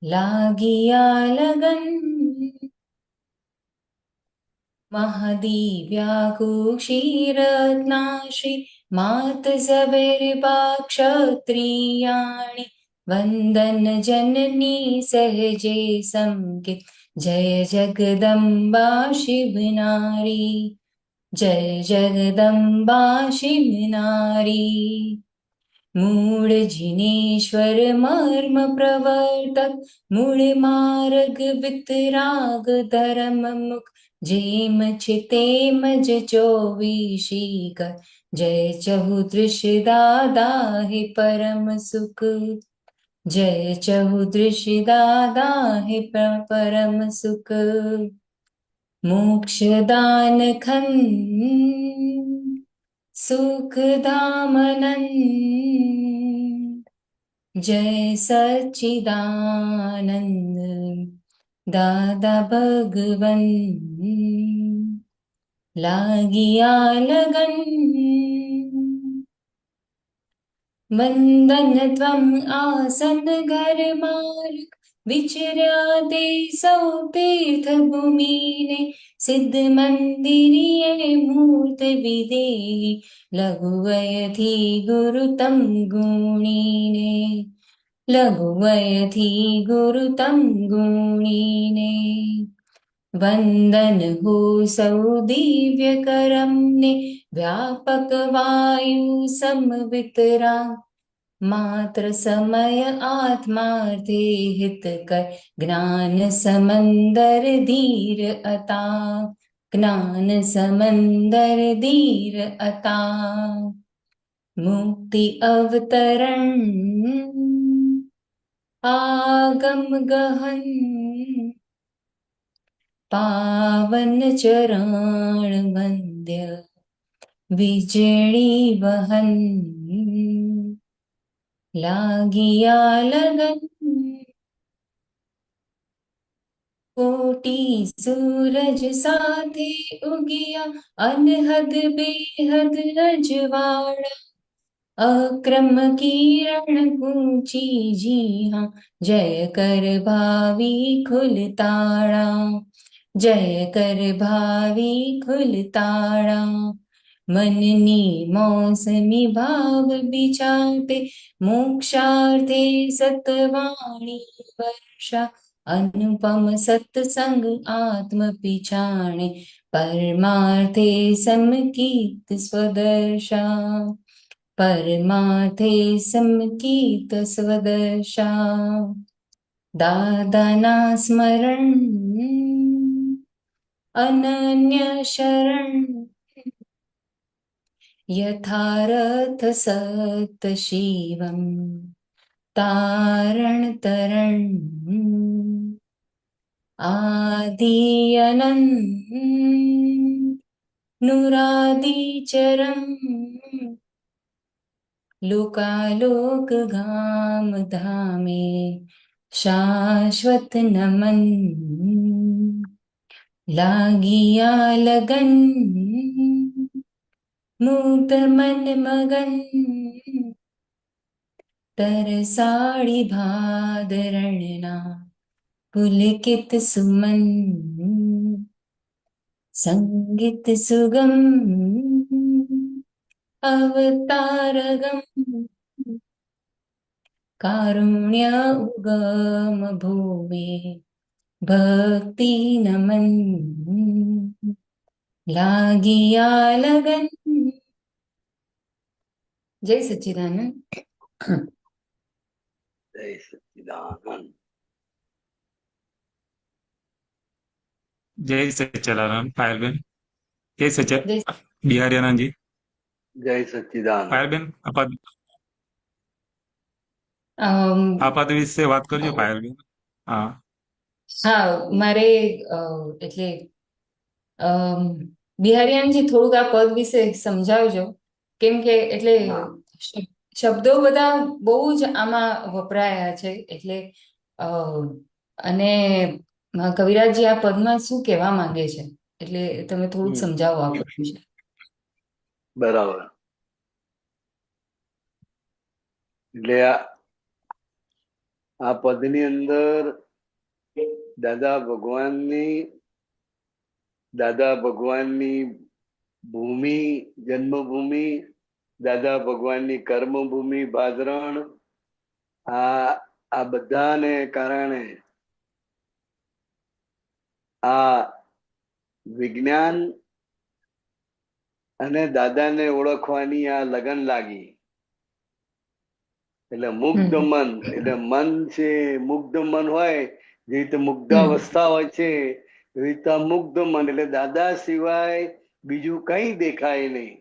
लागिया लगन महादिव्याकुक्षीरत्नाश्री मात सबेरपा क्षत्रियाणि वन्दन जननी सहजे संकित, जय जगदम्बा शिवनारी, जय जगदम्बा शिवनारी। मूळ जिनेश्वर मर्म प्रवर्तक, मूळ मार्ग वितराग धर्म मुख, जेम छितेम ज चौवीशी कर, जय चहुदृश दादा हे परम सुख, जय चहुदृश दादा हे परम सुख। मोक्षदान खंड सुखदामनंद, जय सच्चिदानंद दादा भगवन। लागिया लगन वंदन त्वं आसन घर मार्ग, विचर्या ते सौ तीर्थ भूमिने, सिद्ध मंदिरिये मूर्त विदेहि, लघुवयथी गुरु तम गुणीने, लघुवयथी गुरु तम गुणीने। वंदन हो सौ दिव्य करम ने, व्यापक वायु समवितरा, मात्र समय आत्मार्थे हित कर, ज्ञान समंदर धीर अता, જ્ઞાન સમંદર ધીર અતા મુક્તિ અવતરણ આગમ ગહન પાવન ચરણ વંદ્ય વીજળી વહન લાગિયા લગન કોટી સૂરજ સાથે ઉગિયા અનહદ બેહદ રજવાડા અક્રમ કિરણ ઊંચી જી હા જય કર ભાવી ખુલતાળા જય કર ભાવી ખુલતાળા મનની મોસમી ભાવ બિચાતે મોક્ષાર્થે સતવાણી વર્ષા અનુપમ સત્સંગ આત્મ પિછાણે પરમાર્થે સમકીત સ્વદર્શા પરમાર્થે સમકીત સ્વદર્શા દાદાના સ્મરણ અનન્ય શરણ યથારથ સત શિવમ તારણ તરણ આદિ અનંત નુરાદિ ચરમ લોકાલોક ગામ ધામે શાશ્વત નમન લાગિયા લગન મુક્ત મન મગન તરસાળી ભાદરણના પુલકિત સુમન સંગીત સુગમ અવતારગમ કારુણ્ય ઉગમ ભૂવે ભક્તિ નમન લાગિયા લગન. જય સચ્ચિદાનંદ. જય સચ્ચિદાનંદ. जय सच्चिदानंद पायलबेन जय सच्च बिहारी आनंद जी જય સચ્ચિદાનંદ. पायलबेन આપાત વિશે વાત કરજો પાયલબેન. હા હા મારે એટલે બિહારીયાનજી થોડુંક આ પદ વિશે સમજાવજો કેમ કે એટલે શબ્દો બધા બહુ જ આમાં વપરાયા છે એટલે અને કવિરાજજી આ પદમાં શું કહેવા માંગે છે એટલે તમે થોડુંક સમજાવો આ પદ વિશે. બરાબર. એટલે આ પદની અંદર દાદા ભગવાનની ભૂમિ, જન્મભૂમિ, દાદા ભગવાનની કર્મભૂમિ ભાદરણ, આ બધાને કારણે આ વિજ્ઞાન અને દાદાને ઓળખવાની આ લગન લાગી. એટલે મુગ્ધ મન, એટલે મન છે મુગ્ધ મન હોય જે રીતે મુગ્ધાવસ્થા હોય છે એવી રીતે મુગ્ધ મન એટલે દાદા સિવાય બીજું કઈ દેખાય નહીં.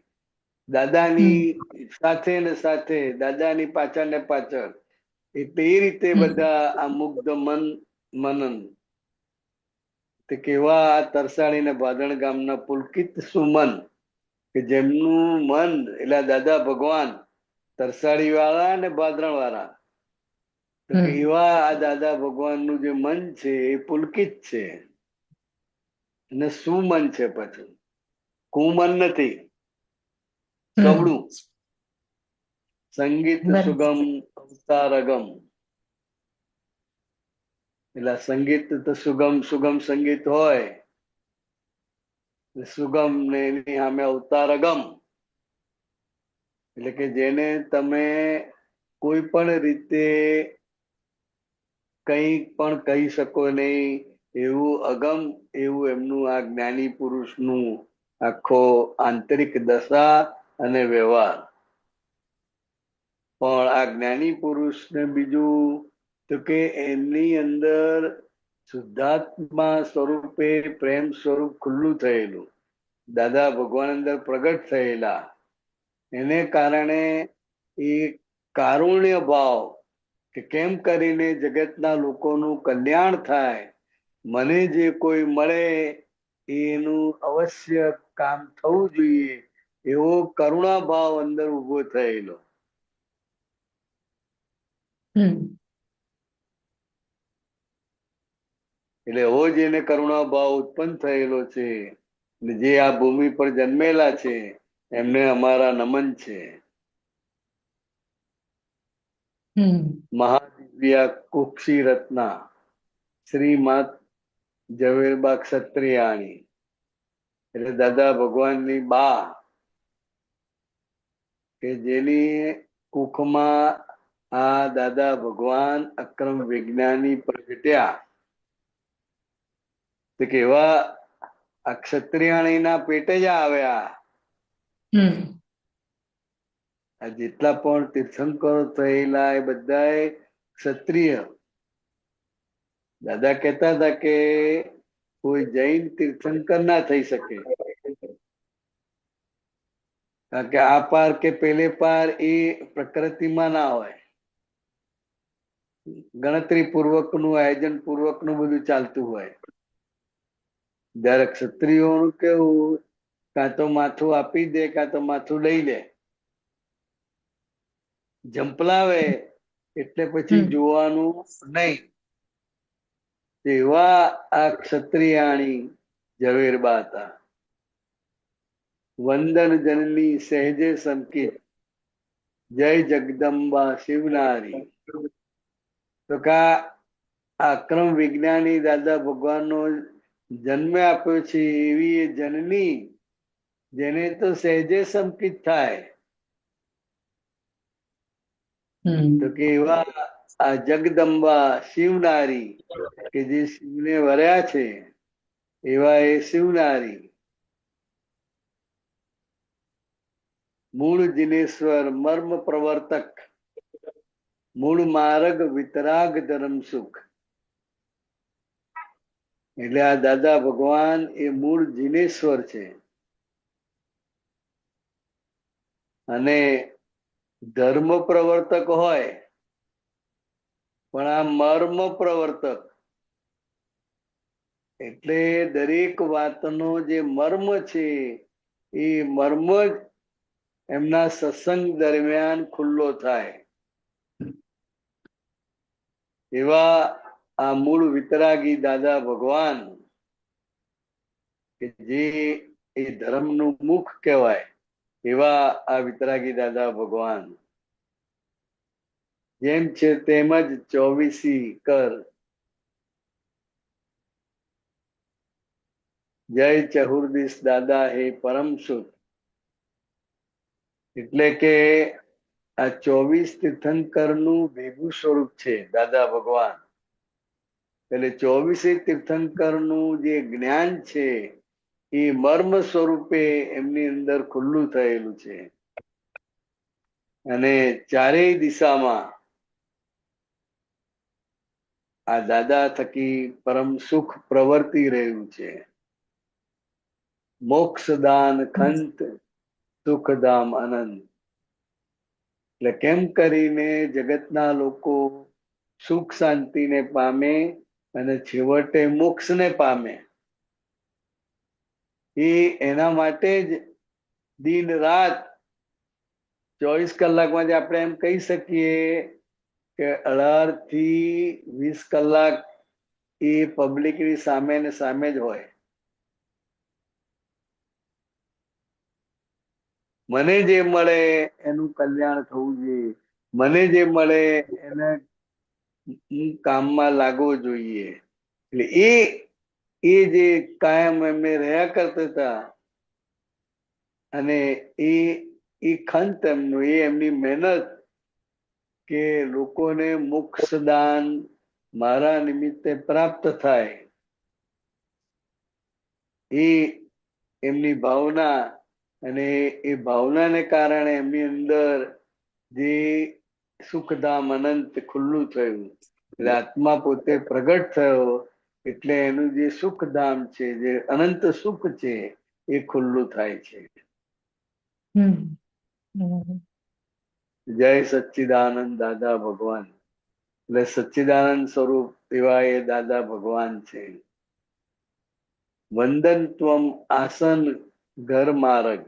દાદાની સાથે ને સાથે, દાદાની પાછળ ને પાછળ, એટલે એ રીતે બધા આ મુગ્ધ મનન તે કેવા આ તરસાળી ને ભાદરણ ગામના પુલકિત સુમન કે જેમનું મન એટલે દાદા ભગવાન તરસાળી વાળા ને ભાદરણ વાળા એવા આ દાદા ભગવાનનું જે મન છે એ પુલકિત છે અને સુમન છે. પછી કુમન નથી, સવડું. સંગીત સુગમ અવતારગમ, એટલે સંગીત તો સુગમ સંગીત હોય, સુગમ ને એની સામે અવતારગમ એટલે કે જેને તમે કોઈ પણ રીતે કઈ પણ કહી શકો નહીં એવું અગમ, એવું એમનું આ જ્ઞાની પુરુષનું આખો આંતરિક દશા અને વ્યવહાર. પણ આ જ્ઞાની પુરુષને બીજું તો કે એમની અંદર શુદ્ધાત્મા સ્વરૂપે પ્રેમ સ્વરૂપ ખુલ્લું થયેલું દાદા ભગવાન અંદર પ્રગટ થયેલા, એને કારણે એ કારુણ્ય ભાવ કે કેમ કરીને જગતના લોકોનું કલ્યાણ થાય, મને જે કોઈ મળે એનું અવશ્ય કામ થવું જોઈએ, એવો કરુણા ભાવ અંદર ઉભો થયેલો. એટલે એવો જ એને કરુણા ભાવ ઉત્પન્ન થયેલો છે. જે આ ભૂમિ પર જન્મેલા છે એમને અમારા નમન છે. મહાદિવ્ય કુક્ષી રત્ના શ્રીમાત ઝવેરબા ક્ષત્રિયાણી એટલે દાદા ભગવાનની બા, કે જેની કુખમાં આ દાદા ભગવાન અક્રમ વિજ્ઞાની પ્રગટ્યા. તો કેવા આ ક્ષત્રિયાણીના પેટે જ આવ્યા. આ જેટલા પણ તીર્થંકરો થયેલા એ બધા ક્ષત્રિય. દાદા કહેતા હતા કે કોઈ જૈન તીર્થંકર ના થઈ શકે, કારણ કે આ પાર કે પેલે પાર એ પ્રકૃતિમાં ના હોય. ગણતરી પૂર્વકનું, આયોજન પૂર્વકનું બધું ચાલતું હોય. જયારે ક્ષત્રિયોનું કેવું, કાં તો માથું આપી દે કાં તો માથું લઈ લે, જંપલાવે એટલે પછી જોવાનું નહીં. તેવા આ ક્ષત્રિયાણી ઝવેરબા હતા. વંદન જનની સહેજે સંકેત, જય જગદંબા શિવનારી. તો કા અક્રમ વિજ્ઞાની દાદા ભગવાનનો જન્મ આપ્યો છે એવી એ જનની, જેને તો સહેજે સંકિત થાય. તો કે એવા આ જગદંબા શિવનારી, કે જે શિવને વર્યા છે એવા એ શિવનારી. મૂળ જિનેશ્વર મર્મ પ્રવર્તક, મૂળ માર્ગ વિતરાગ ધર્મ સુખ. એટલે આ દાદા ભગવાન એ મૂળ જિનેશ્વર છે અને ધર્મ પ્રવર્તક હોય, પણ આ મર્મ પ્રવર્તક એટલે દરેક વાતનો જે મર્મ છે એ મર્મ જ એમના સત્સંગ દરમિયાન ખુલ્લો થાય. એવા આ મૂળ વિતરાગી દાદા ભગવાન, કે જે એ ધર્મનું મુખ કહેવાય, એવા આ વિતરાગી દાદા ભગવાન. જેમ છે તેમ જ 24 કર, જય ચહુર્દિશ દાદા હે પરમ સુખ. એટલે કે આ 24 તીર્થંકરનું ભેગું સ્વરૂપ છે દાદા ભગવાન. એટલે 24 તીર્થંકરનું જે જ્ઞાન છે એ મર્મ સ્વરૂપે એમની અંદર ખુલ્લું થયેલું છે અને ચારેય દિશામાં આ દાદા થકી પરમ સુખ પ્રવર્તી રહ્યું છે. મોક્ષદાન ખંત સુખધામ અનંત. એટલે કેમ કરીને જગતના લોકો સુખ શાંતિને પામે અને છેવટે મોક્ષને પામે, એ એના માટે જ દિન રાત 24 કલાકમાં જ આપણે એમ કહી શકીએ કે 18 થી 20 કલાક એ પબ્લિકની સામે ને સામે જ હોય. મને જે મળે એનું કલ્યાણ થવું જોઈએ, મને જે મળે એને કામમાં લાગવો જોઈએ. એટલે એ જે કાયમ એમને રહ્યા કરતા હતા અને એ ખંત એમનું, એ એમની મહેનત કે લોકોને મોક્ષદાન મારા નિમિત્તે પ્રાપ્ત થાય, એ એમની ભાવના. અને એ ભાવનાને કારણે એમની અંદર જે સુખધામ અનંત ખુલ્લું થયું. એટલે આત્મા પોતે પ્રગટ થયો એટલે એનું જે સુખધામ છે, જે અનંત સુખ છે, એ ખુલ્લું થાય છે. હમ બરાબર. જય સચ્ચિદાનંદ દાદા ભગવાન. એટલે સચ્ચિદાનંદ સ્વરૂપ એવા એ દાદા ભગવાન છે. વંદન ત્વમ આસન ઘર માર્ગ,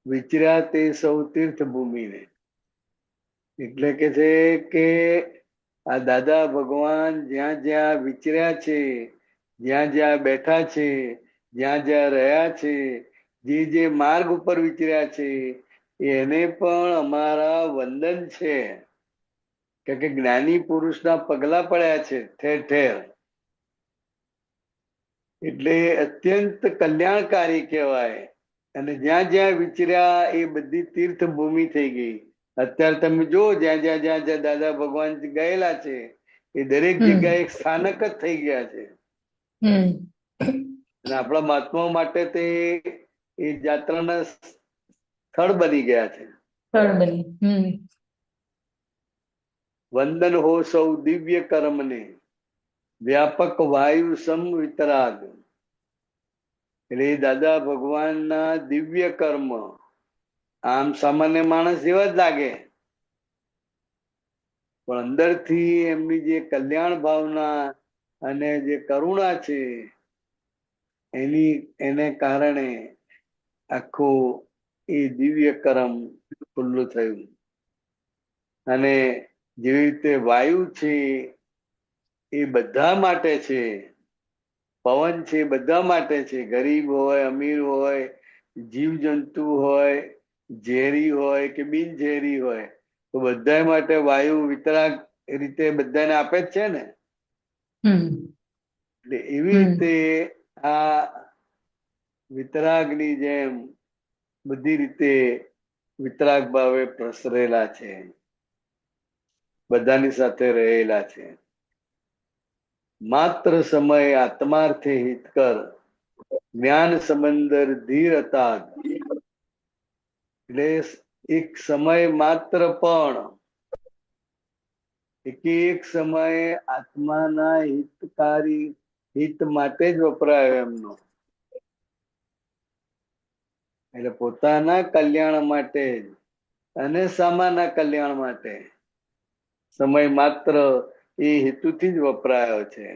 વિચર્યા તે સૌ તીર્થ ભૂમિને. એટલે કે છે કે આ દાદા ભગવાન જ્યાં જ્યાં વિચર્યા છે, જ્યાં જ્યાં બેઠા છે, જ્યાં જ્યાં રહ્યા છે, જે માર્ગ ઉપર વિચર્યા છે, એને પણ અમારા વંદન છે. કે જ્ઞાની પુરુષના પગલા પડ્યા છે ઠેર ઠેર. એટલે અત્યંત કલ્યાણકારી કહેવાય. અને જ્યાં જ્યાં વિચર્યા એ બધી તીર્થ ભૂમિ થઈ ગઈ. અત્યારે તમે જો જ્યાં જ્યાં જ્યાં જ્યાં દાદા ભગવાન ગયેલા છે, એ દરેક જગ્યાએ એક સ્થાનક જ થઈ ગયા છે. અને આપણા મહાત્માઓ માટે તે એ યાત્રાના સ્થળ બની ગયા છે. વંદન હો સૌ દિવ્ય કર્મને, વ્યાપક વાયુ સમ વિતરાગ. એટલે દાદા ભગવાનના દિવ્ય કર્મ આમ સામાન્ય માણસ જેવા જ લાગે, પણ અંદરથી એમની જે કલ્યાણ ભાવના અને જે કરુણા છે, એને કારણે આખું એ દિવ્ય કર્મ ખુલ્લું થયું. અને જેવી રીતે વાયુ છે એ બધા માટે છે, પવન છે બધા માટે છે, ગરીબ હોય, અમીર હોય, જીવજંતુ હોય, ઝેરી હોય કે બિનઝેરી હોય, તો બધા માટે વાયુ વિતરાગ રીતે બધાને આપે જ છે ને. એટલે એવી રીતે આ વિતરાગની જેમ બધી રીતે વિતરાગ ભાવે પ્રસરેલા છે, બધાની સાથે રહેલા છે. માત્ર સમય આત્માર્થે હિતકર, જ્ઞાન સમંદર ધીર અતાગ. એટલે એક સમય માત્ર પણ એક સમયે આત્માના હિતકારી હિત માટે જ વપરાયો એમનો. એટલે પોતાના કલ્યાણ માટે અને સામાના કલ્યાણ માટે સમય માત્ર એ હેતુથી જ વપરાયો છે.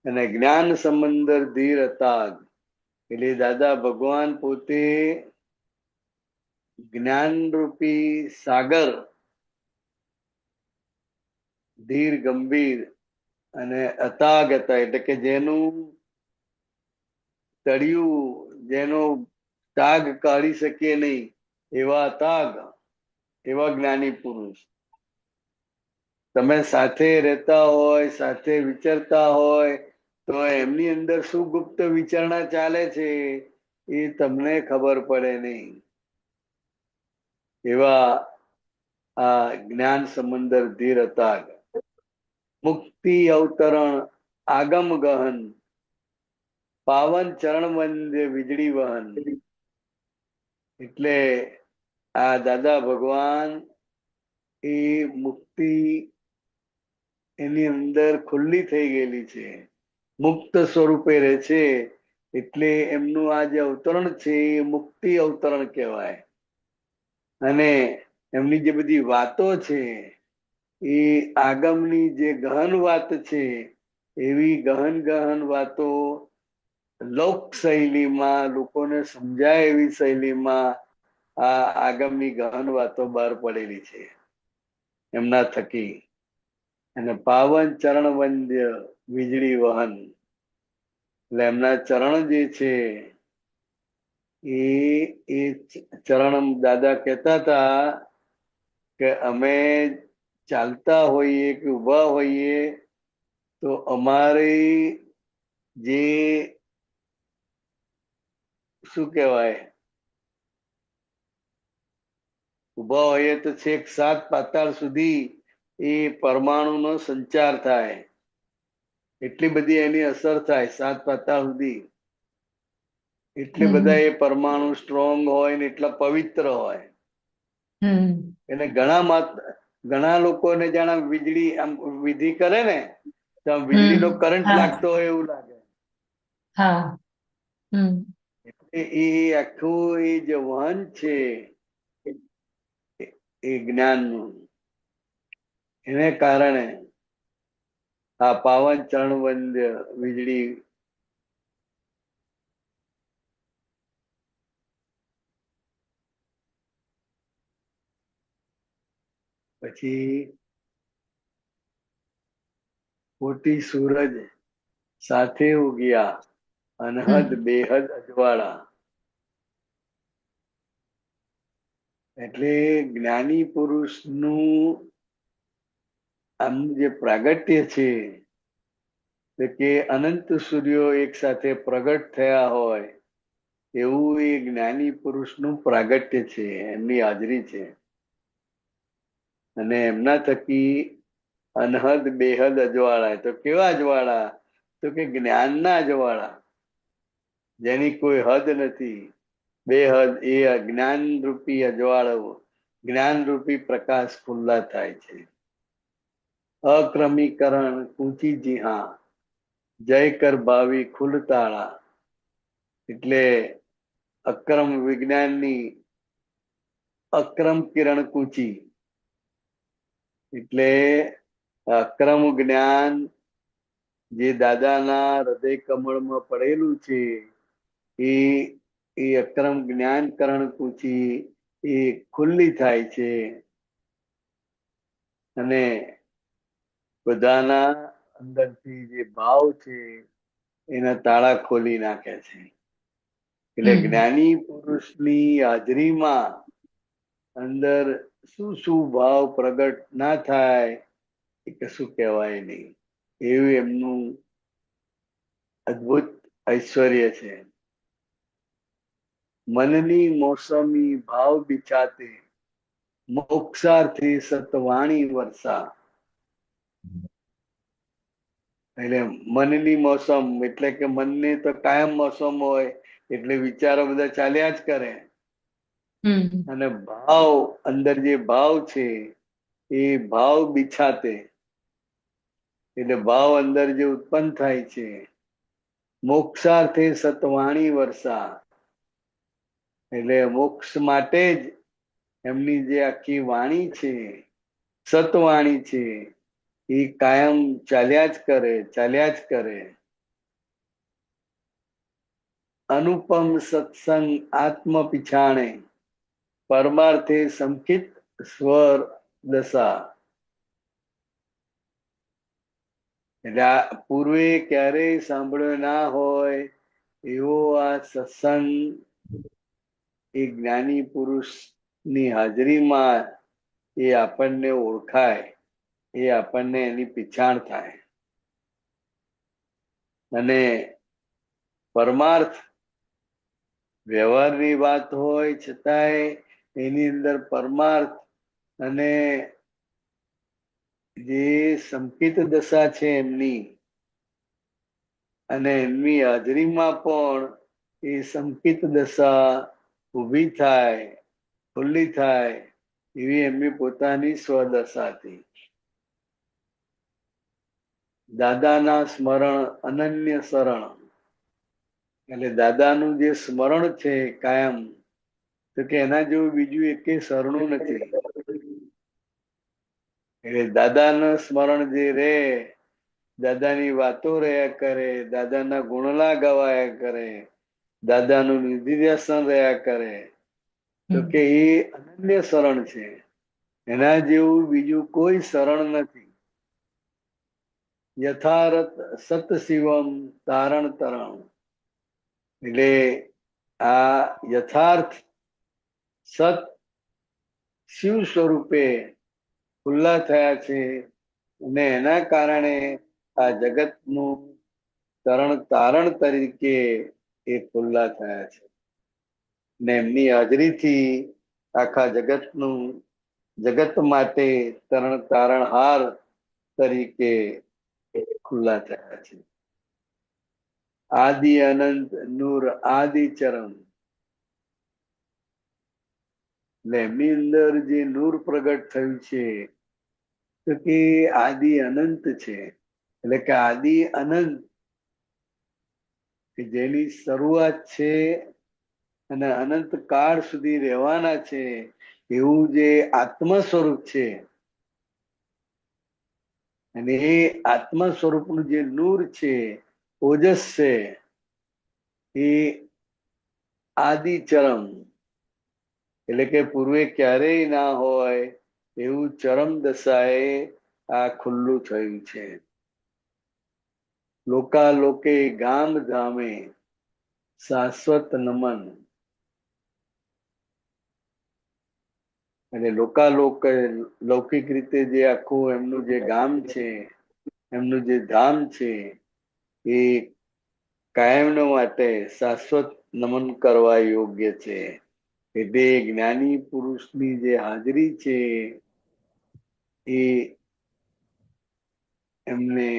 અને જ્ઞાન સમંદર ધીર અતાગ, એટલે દાદા ભગવાન પોતે જ્ઞાન રૂપી સાગર, ધીર ગંભીર અને અતાગ હતા. એટલે કે જેનું તળિયું, જેનો તાગ કાઢી શકીએ નહીં એવા અતાગ, એવા જ્ઞાની પુરુષ. તમે સાથે રહેતા હોય, સાથે વિચરતા હોય, તો એમની અંદર શું ગુપ્ત વિચારણા ચાલે છે એ તમને ખબર પડે નહીં. એવા આ જ્ઞાન સમંદર ધીર અતાગ, મુક્તિ અવતરણ આગમ ગહન, પાવન ચરણ વંદ્ય વીજળી વહન. એટલે આ દાદા ભગવાન એ મુક્તિ એની અંદર ખુલ્લી થઈ ગયેલી છે, મુક્ત સ્વરૂપે રહે છે. એટલે એમનું આ જે અવતરણ છે એ મુક્તિ અવતરણ કહેવાય. અને એમની જે બધી વાતો છે એ આગમની જે ગહન વાત છે, એવી ગહન ગહન વાતો લોક શૈલીમાં લોકોને સમજાય એવી શૈલીમાં આ આગમની ગહન વાતો બહાર પડેલી છે એમના થકી. અને પાવન ચરણ વંદ્ય વીજળી વહન, એટલે એમના ચરણ જે છે એ ચરણ દાદા કહેતા હતા કે અમે ચાલતા હોઈએ કે ઊભા હોઈએ તો અમારી જે શું કહેવાય, ઊભા હોઈએ તો છેક 7 પાતાળ સુધી એ પરમાણુનો સંચાર થાય, એટલી બધી એની અસર થાય 7 પાતાળ સુધી. એટલે બધા એ પરમાણુ સ્ટ્રોંગ હોય ને એટલા પવિત્ર હોય. એને ઘણા લોકોને જાણે વીજળી આમ વિધિ કરે ને તો આમ વીજળીનો કરંટ હા લાગતો હોય એવું લાગે. હા એટલે એ આખું એ જે વહન છે એ જ્ઞાનનું, એને કારણે આ પાવન ચરણ વંદ્ય વીજળી પછી કોટી સૂરજ સાથે ઉગ્યા અનહદ બેહદ અજવાળા. એટલે જ્ઞાની પુરુષનું આમ જે પ્રાગટ્ય છે તે કે અનંત સૂર્યો એક સાથે પ્રગટ થયા હોય એવું એ જ્ઞાની પુરુષનું પ્રાગટ્ય છે, એમની હાજરી છે. અને એમના થકી અનહદ બેહદ અજવાળા. તો કેવા અજવાળા? તો કે જ્ઞાનના અજવાળા, જેની કોઈ હદ નથી. બેહદ એ અજ્ઞાન રૂપી અજવાળો, જ્ઞાન રૂપી પ્રકાશ ખુલ્લા થાય છે. અક્રમીકરણ કૂંચી જીહા જય કર ભાવી ખુલતાળા. એટલે અક્રમ વિજ્ઞાનની અક્રમ કિરણ કૂચી, એટલે અક્રમ જ્ઞાન જે દાદાના હૃદય કમળમાં પડેલું છે એ અક્રમ જ્ઞાન કરણ કૂચી એ ખુલ્લી થાય છે અને બધાના અંદરથી જે ભાવ છે એના તાળા ખોલી નાખે છે. એટલે જ્ઞાની પુરુષની હાજરીમાં અંદર શું શું ભાવ પ્રગટ ના થાય એ કશું કહેવાય નહીં. એવું એમનું અદ્ભુત ઐશ્વર્ય છે. મનની મોસમી ભાવ બિચાતે મોક્ષાર્થી સતવાણી વર્ષા. એટલે મનની મોસમ એટલે કે મનને તો કાયમ મોસમ હોય એટલે વિચારો બધા ચાલ્યા જ કરે. અને ભાવ, અંદર જે ભાવ છે એ ભાવ બિછાતે એટલે ભાવ અંદર જે ઉત્પન્ન થાય છે. મોક્ષાર્થે સતવાણી વર્ષા એટલે મોક્ષ માટે જ એમની જે આખી વાણી છે, સતવાણી છે, એ કાયમ ચાલ્યા જ કરે. અનુપમ સત્સંગ આત્મ પિછાણે પરમાર્થે સંકિત સ્વર દશા. એટલે પૂર્વે ક્યારેય સાંભળ્યો ના હોય એવો આ સત્સંગ એ જ્ઞાની પુરુષની હાજરીમાં એ આપણને ઓળખાય, એ આપણને એની પીછાણ થાય. અને પરમાર્થ વ્યવહારની વાત હોય છતાંય એની અંદર પરમાર્થ અને જે સંકિત દશા છે એમની, અને એમની હાજરીમાં પણ એ સંકિત દશા ઊભી થાય, ખુલ્લી થાય એવી એમની પોતાની સ્વદશા હતી. દાદાના સ્મરણ અનન્ય શરણ એટલે દાદાનું જે સ્મરણ છે કાયમ, તો કે એના જેવું બીજું એકેય શરણું નથી. એટલે દાદાનું સ્મરણ જે રે, દાદાની વાતો રહ્યા કરે, દાદાના ગુણલા ગવાયા કરે, દાદાનું નિધિધ્યાસન રહ્યા કરે, તો કે એ અનન્ય શરણ છે. એના જેવું બીજું કોઈ શરણ નથી. યથાર્થ સત શિવમ તારણ તરણ એટલે આ યથાર્થ સત શિવ સ્વરૂપે ખુલ્લા થયા છે અને એના કારણે આ જગતનું તરણ તારણ તરીકે એ ખુલ્લા થયા છે. ને એમની હાજરીથી આખા જગતનું, જગત માટે તરણ તારણ હાર તરીકે ખુલ્લા થયા છે. આદિ અનંત નૂર આદિ ચરણ એટલે એમની અંદર જે નૂર પ્રગટ થયું છે તો કે આદિ અનંત છે, એટલે કે આદિ અનંત કે જેની શરૂઆત છે અને અનંત કાળ સુધી રહેવાના છે એવું જે આત્મ સ્વરૂપ છે, અને એ આત્મ સ્વરૂપનું જે નૂર છે, ઓજસ છે, એ આદિચરમ, એટલે કે પૂર્વે ક્યારેય ના હોય એવું ચરમ દશાએ આ ખુલ્લું થયું છે. લોકાલોકે ગામ ધામે શાશ્વત નમન, અને લોકાલોક લૌકિક રીતે જે આખું એમનું જે ગામ છે, એમનું જે ધામ છે, એ કાયમ માટે શાશ્વત નમન કરવા યોગ્ય છે. એટલે જ્ઞાની પુરુષની જે હાજરી છે એ એમને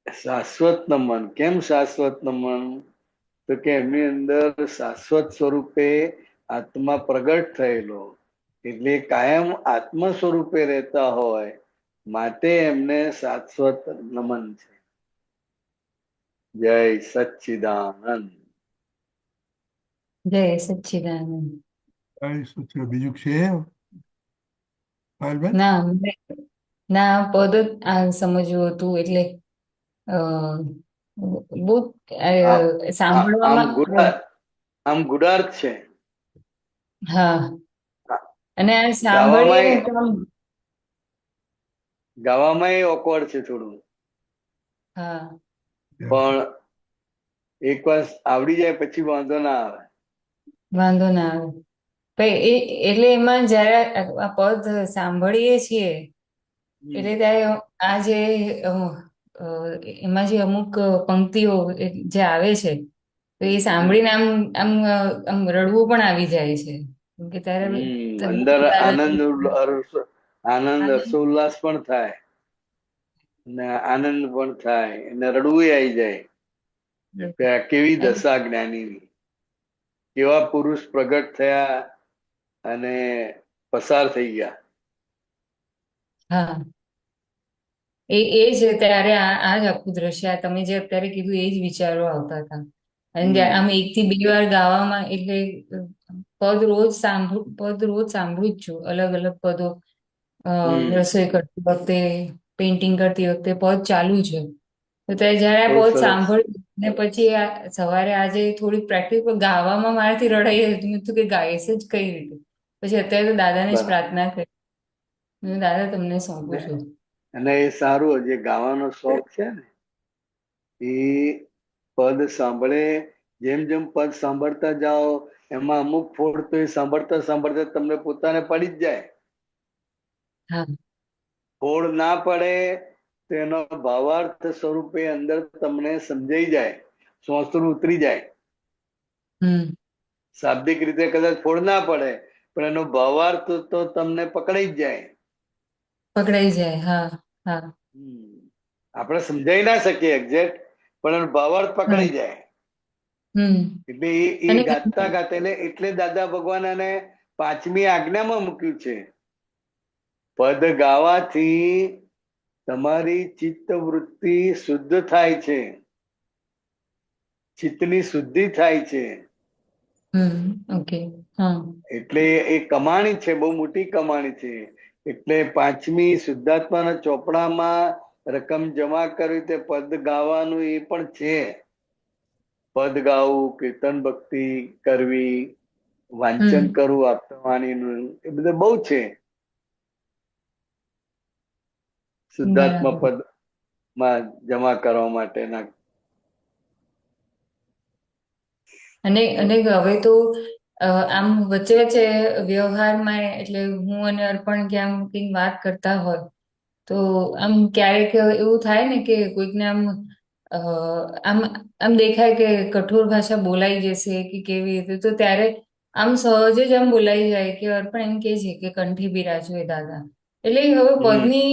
શાશ્વત નમન. કેમ શાશ્વત નમન? તો કે એમની અંદર શાશ્વત સ્વરૂપે આત્મા પ્રગટ થયેલો, એટલે કાયમ આત્મ સ્વરૂપે રહેતા હોય માટે એમને શાશ્વત નમન છે. જય સચ્ચિદાનંદ. જય સચ્ચિદાનંદ. શું છે બીજું છે પાયલબેન? ના પદ જ આ સમજવું હતું, એટલે બહુ સાંભળવામાં આમ ગુડાર્થ છે. હા, અને આ સાંભળીએ ને તો ગાવામાં ઓકવર્ડ છે થોડું. હા, પણ એક વાર આવડી જાય પછી વાંધો ના આવે. વાંધો ના આવે. એટલે એમાં જયારે આ પદ સાંભળીએ છીએ એટલે ત્યારે આ જે એમાં જે અમુક પંક્તિઓ જે આવે છે તો એ સાંભળીને આમ આમ આમ રડવું પણ આવી જાય છે, કે ત્યારે અંદર આનંદ હર્ષોલ્લાસ પણ થાય ને આનંદ પણ થાય અને રડવું આવી જાય. કેવી દશા જ્ઞાનીની, કેવા પુરુષ પ્રગટ થયા અને પસાર થઈ ગયા. હા, એ છે ત્યારે આ જ આખું દ્રશ્ય તમે જે અત્યારે કીધું એ જ વિચારો આવતા હતા. અને આમ 1 થી 2 વાર ગાવામાં, એટલે પદ રોજ સાંભળું જ છું, અલગ અલગ પદો. રસોઈ કરતી વખતે, પેઇન્ટિંગ કરતી વખતે પદ ચાલુ છે. તો ત્યારે જયારે આ પદ સાંભળ્યું ને પછી સવારે આજે થોડી પ્રેક્ટિસ ગાવામાં મારાથી રડાઈ હતી, મેં કે ગાઈશ જ કઈ રીતે. પછી અત્યારે તો દાદાને જ પ્રાર્થના કરી, દાદા તમને સોંપું છું. અને એ સારું, જે ગાવાનો શોખ છે ને એ પદ સાંભળે, જેમ જેમ પદ સાંભળતા જાઓ એમાં અમુક ફોડ તો એ સાંભળતા સાંભળતા તમને પોતાને પડી જ જાય. ફોડ ના પડે તો એનો ભાવાર્થ સ્વરૂપે અંદર તમને સમજાઈ જાય, સોંસરું ઉતરી જાય. શાબ્દિક રીતે કદાચ ફોડ ના પડે પણ એનો ભાવાર્થ તો તમને પકડાઈ જ જાય. હા હા. આપણે સમજાઈ ના શકીએ એક્ઝેક્ટ, પણ એનો ભાવાર્થ પકડાઈ જાય. એટલે એ ગાતા ગાતા, એટલે દાદા ભગવાન એને 5મી આજ્ઞામાં મૂક્યું છે. પદ ગાવાથી તમારી ચિત્ત વૃત્તિ શુદ્ધ થાય છે, ચિત્તની શુદ્ધિ થાય છે. એટલે એ કમાણી છે, બહુ મોટી કમાણી છે. એટલે 5મી શુદ્ધાત્માના ચોપડામાં રકમ જમા કરવી તે પદ ગાવાનું એ પણ છે. પદ ગાવું, કીર્તન ભક્તિ કરવી, વાંચન કરવું આપવાણીનું, એ બધું બહુ છે શુદ્ધાત્મા પદ માં જમા કરવા માટેના. અને હવે તો આમ વચ્ચે વચ્ચે વ્યવહારમાં, એટલે હું અને અર્પણ કે આમ કંઈક વાત કરતા હોય તો આમ ક્યારેક એવું થાય ને કે કોઈકને આમ આમ દેખાય કે કઠોર ભાષા બોલાઈ જશે કે કેવી રીતે, તો ત્યારે આમ સહજ જ આમ બોલાઈ જાય કે અર્પણ એમ કે છે કે કંઠી બિરાજો એ દાદા. એટલે હવે પદની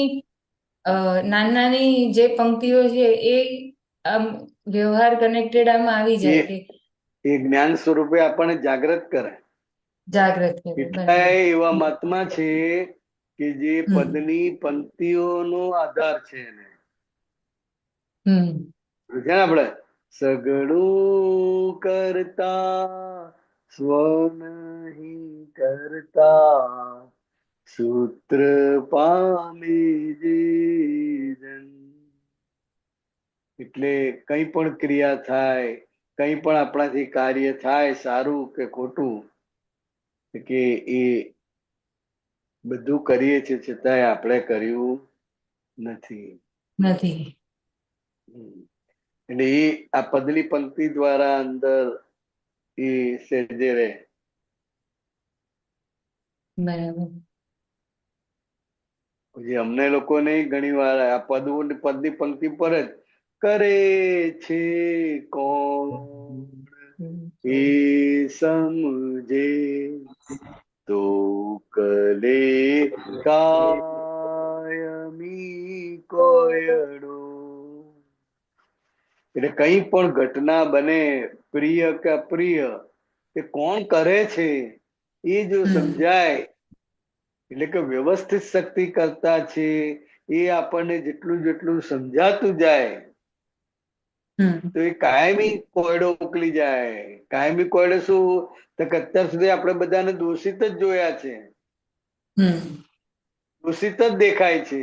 નાની નાની જે પંક્તિઓ છે એ આમ વ્યવહાર કનેક્ટેડ આમ આવી જાય કે એ જ્ઞાન સ્વરૂપે આપણને જાગૃત કરે. કેટલાય એવા મહાત્મા છે કે જે પદની પંક્તિઓનો આધાર છે એને. છે ને આપણે સગડું કરતા સ્વ નહીં કરતા સૂત્ર પામે જે જન. એટલે કઈ પણ ક્રિયા થાય, કઈ પણ આપણાથી કાર્ય થાય, સારું કે ખોટું, કે એ બધું કરીએ છીએ છતાંય આપણે કર્યું નથી. એટલે એ આ પદની પંક્તિ દ્વારા અંદર એ સહેજે રહે. બરાબર. પછી અમને લોકોને ઘણી વાર આ પદની પંક્તિ પર જ કરે છે કોણ એ સમજે તો કલે કાયમી કોયડો. એટલે કઈ પણ ઘટના બને, પ્રિય કે અપ્રિય, એ કોણ કરે છે એ જો સમજાય, એટલે કે વ્યવસ્થિત શક્તિ કરતા છે એ આપણને જેટલું જેટલું સમજાતું જાય તો એ કાયમી કોયડો ઉકલી જાય. કાયમી કોયડો શું? તો કે અત્યાર સુધી આપણે બધાને દોષિત જ જોયા છે, દોષિત જ દેખાય છે.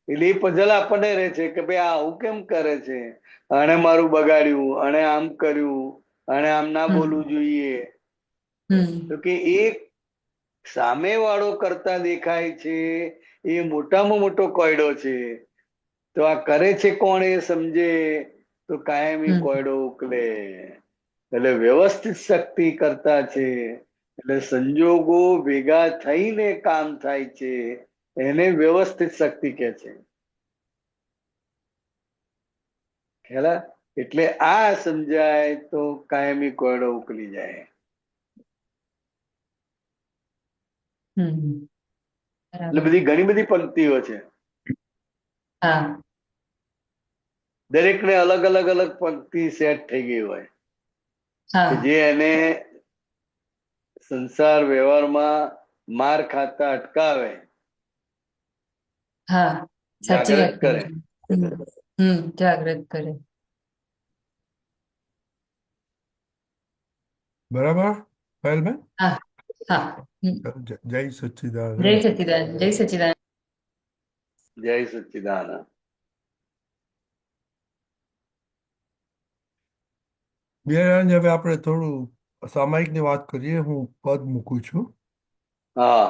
એટલે એ પઝલ આપણને રહે છે કે ભાઈ આ આવું કેમ કરે છે, આણે મારું બગાડ્યું, આણે આમ કર્યું, આણે આમ ના બોલવું જોઈએ. તો કે એક સામે વાળો કરતા દેખાય છે એ મોટામાં મોટો કોયડો છે. તો આ કરે છે કોણ એ સમજે તો કાયમી કોયડો ઉકલે. એટલે વ્યવસ્થિત શક્તિ કરતા છે, એટલે સંજોગો ભેગા થઈને કામ થાય છે, એને વ્યવસ્થિત શક્તિ કહે છે. ખ્યાલ? એટલે આ સમજાય તો કાયમી કોયડો ઉકલી જાય. એટલે ઘણી બધી પંક્તિઓ છે. દરેક ને અલગ અલગ અલગ પંક્તિ સેટ થઈ ગઈ હોય જે એને સંસાર વ્યવહારમાં માર ખાતા અટકાવે, જાગૃત કરે. જાગૃત કરે. બરાબર પાયલબેન? હા. જય સચ્ચિદાનંદ. જય સચ્ચિદાનંદ. જય સચ્ચિદાનંદ. જય સચ્ચિદાનંદ. બિહારાજ, હવે આપણે થોડું સામાયિકની વાત કરીએ. હું પદ મૂકું છું. હા.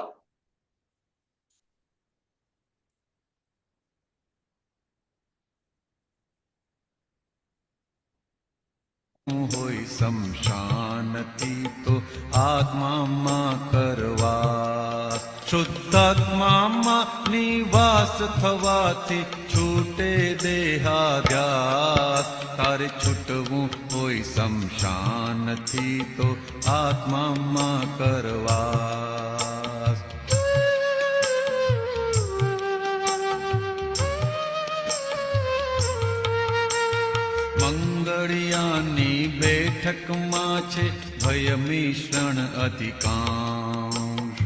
હોય શમશાનથી તો આત્મામાં કરવા, શુદ્ધાત્મામાં નિવાસ થવાથી છૂટે દેહાધ્યાસ. તારે છૂટવું હોય શમશાનથી તો આત્મામાં કરવા. મંગળિયાની બેઠકમાં છે ભય મિશ્રણ અધિકાંશ.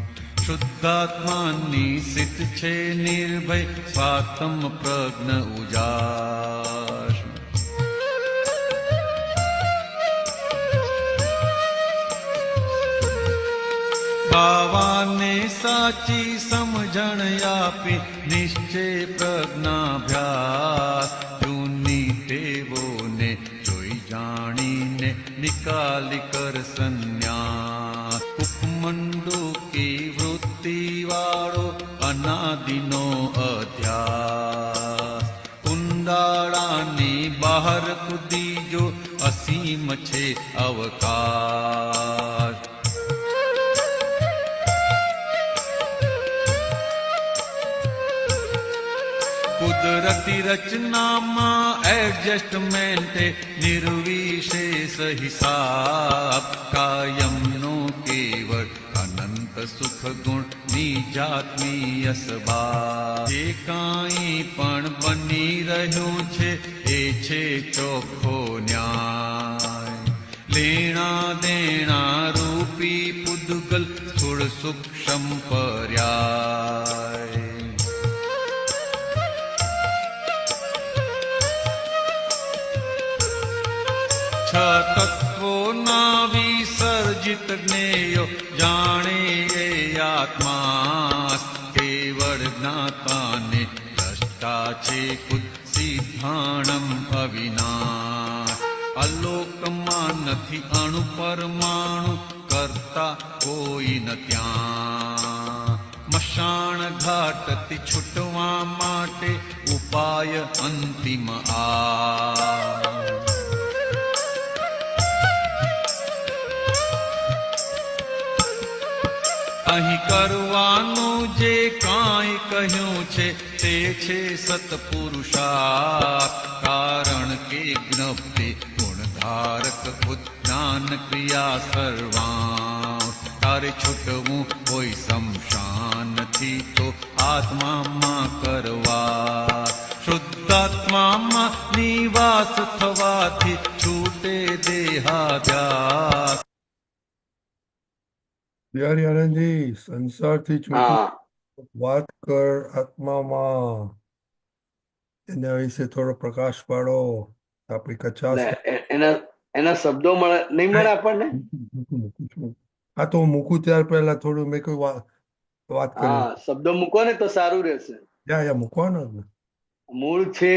શુદ્ધાત્માની સિદ્ધ છે નિર્ભય સ્વાત્મ પ્રજ્ઞ ઉજાસ. ભાવાને સાચી સમજણ આપી નિશ્ચય પ્રજ્ઞાભ્યાસ. જૂની ટેવોને જોઈ જાણીને નિકાલી કર સંન્યાસ. ઉપમંડુકી વૃત્તિ વાળો અનાદિનો અધ્યાસ. કુંડાળાની બહાર કૂદી જો અસીમ છે અવકાશ. કુદરતી રચનામાં એડજસ્ટમેન્ટ નિર્વિશેષ હિસાબ. કાયમનો કેવળ અનંત સુખ ગુણ નિજાત્મીય સ્વભાવ. જે કાંઈ પણ બની રહ્યું છે એ છે ચોખ્ખો ન્યાય. લેણા દેણા રૂપી પૂદગલ સ્થૂળ સૂક્ષ્મ પર્યાય. જ્ઞેયો જાણે એ આત્મા કેવળ જ્ઞાતાને દ્રષ્ટા છે ખુદ સિદ્ધાણમ અવિનાશ અલોકમાં નથી અણુ પરમાણુ કરતા કોઈ ન ત્યાં મશાણ ઘાટથી છૂટવા માટે ઉપાય અંતિમ આ અહીં કરવાનું જે કાંઈ કહ્યું છે તે છે સત્પુરુષાર્થ કારણ કે જ્ઞપ્તિ ગુણધારક ઉદ્યાન ક્રિયા સર્વા તારે છૂટવું કોઈ શમશાનથી તો આત્મામાં કરવા શુદ્ધાત્મામાં નિવાસ થવાથી છૂટે દેહાધ્યાસ બિહારી આનંદજી સંસારથી છૂટી હા વાત કર આત્મામાં એના વિશે થોડો પ્રકાશ પાડો આપણી કચાશ એના શબ્દો મળે નહીં મળે આપણને? હા તો હું મૂકું ત્યાર પહેલા થોડું મેં કોઈ વાત કરી હા શબ્દો મૂકો ને તો સારું રહેશે. યા મૂકવાનો જ ને. મૂળ છે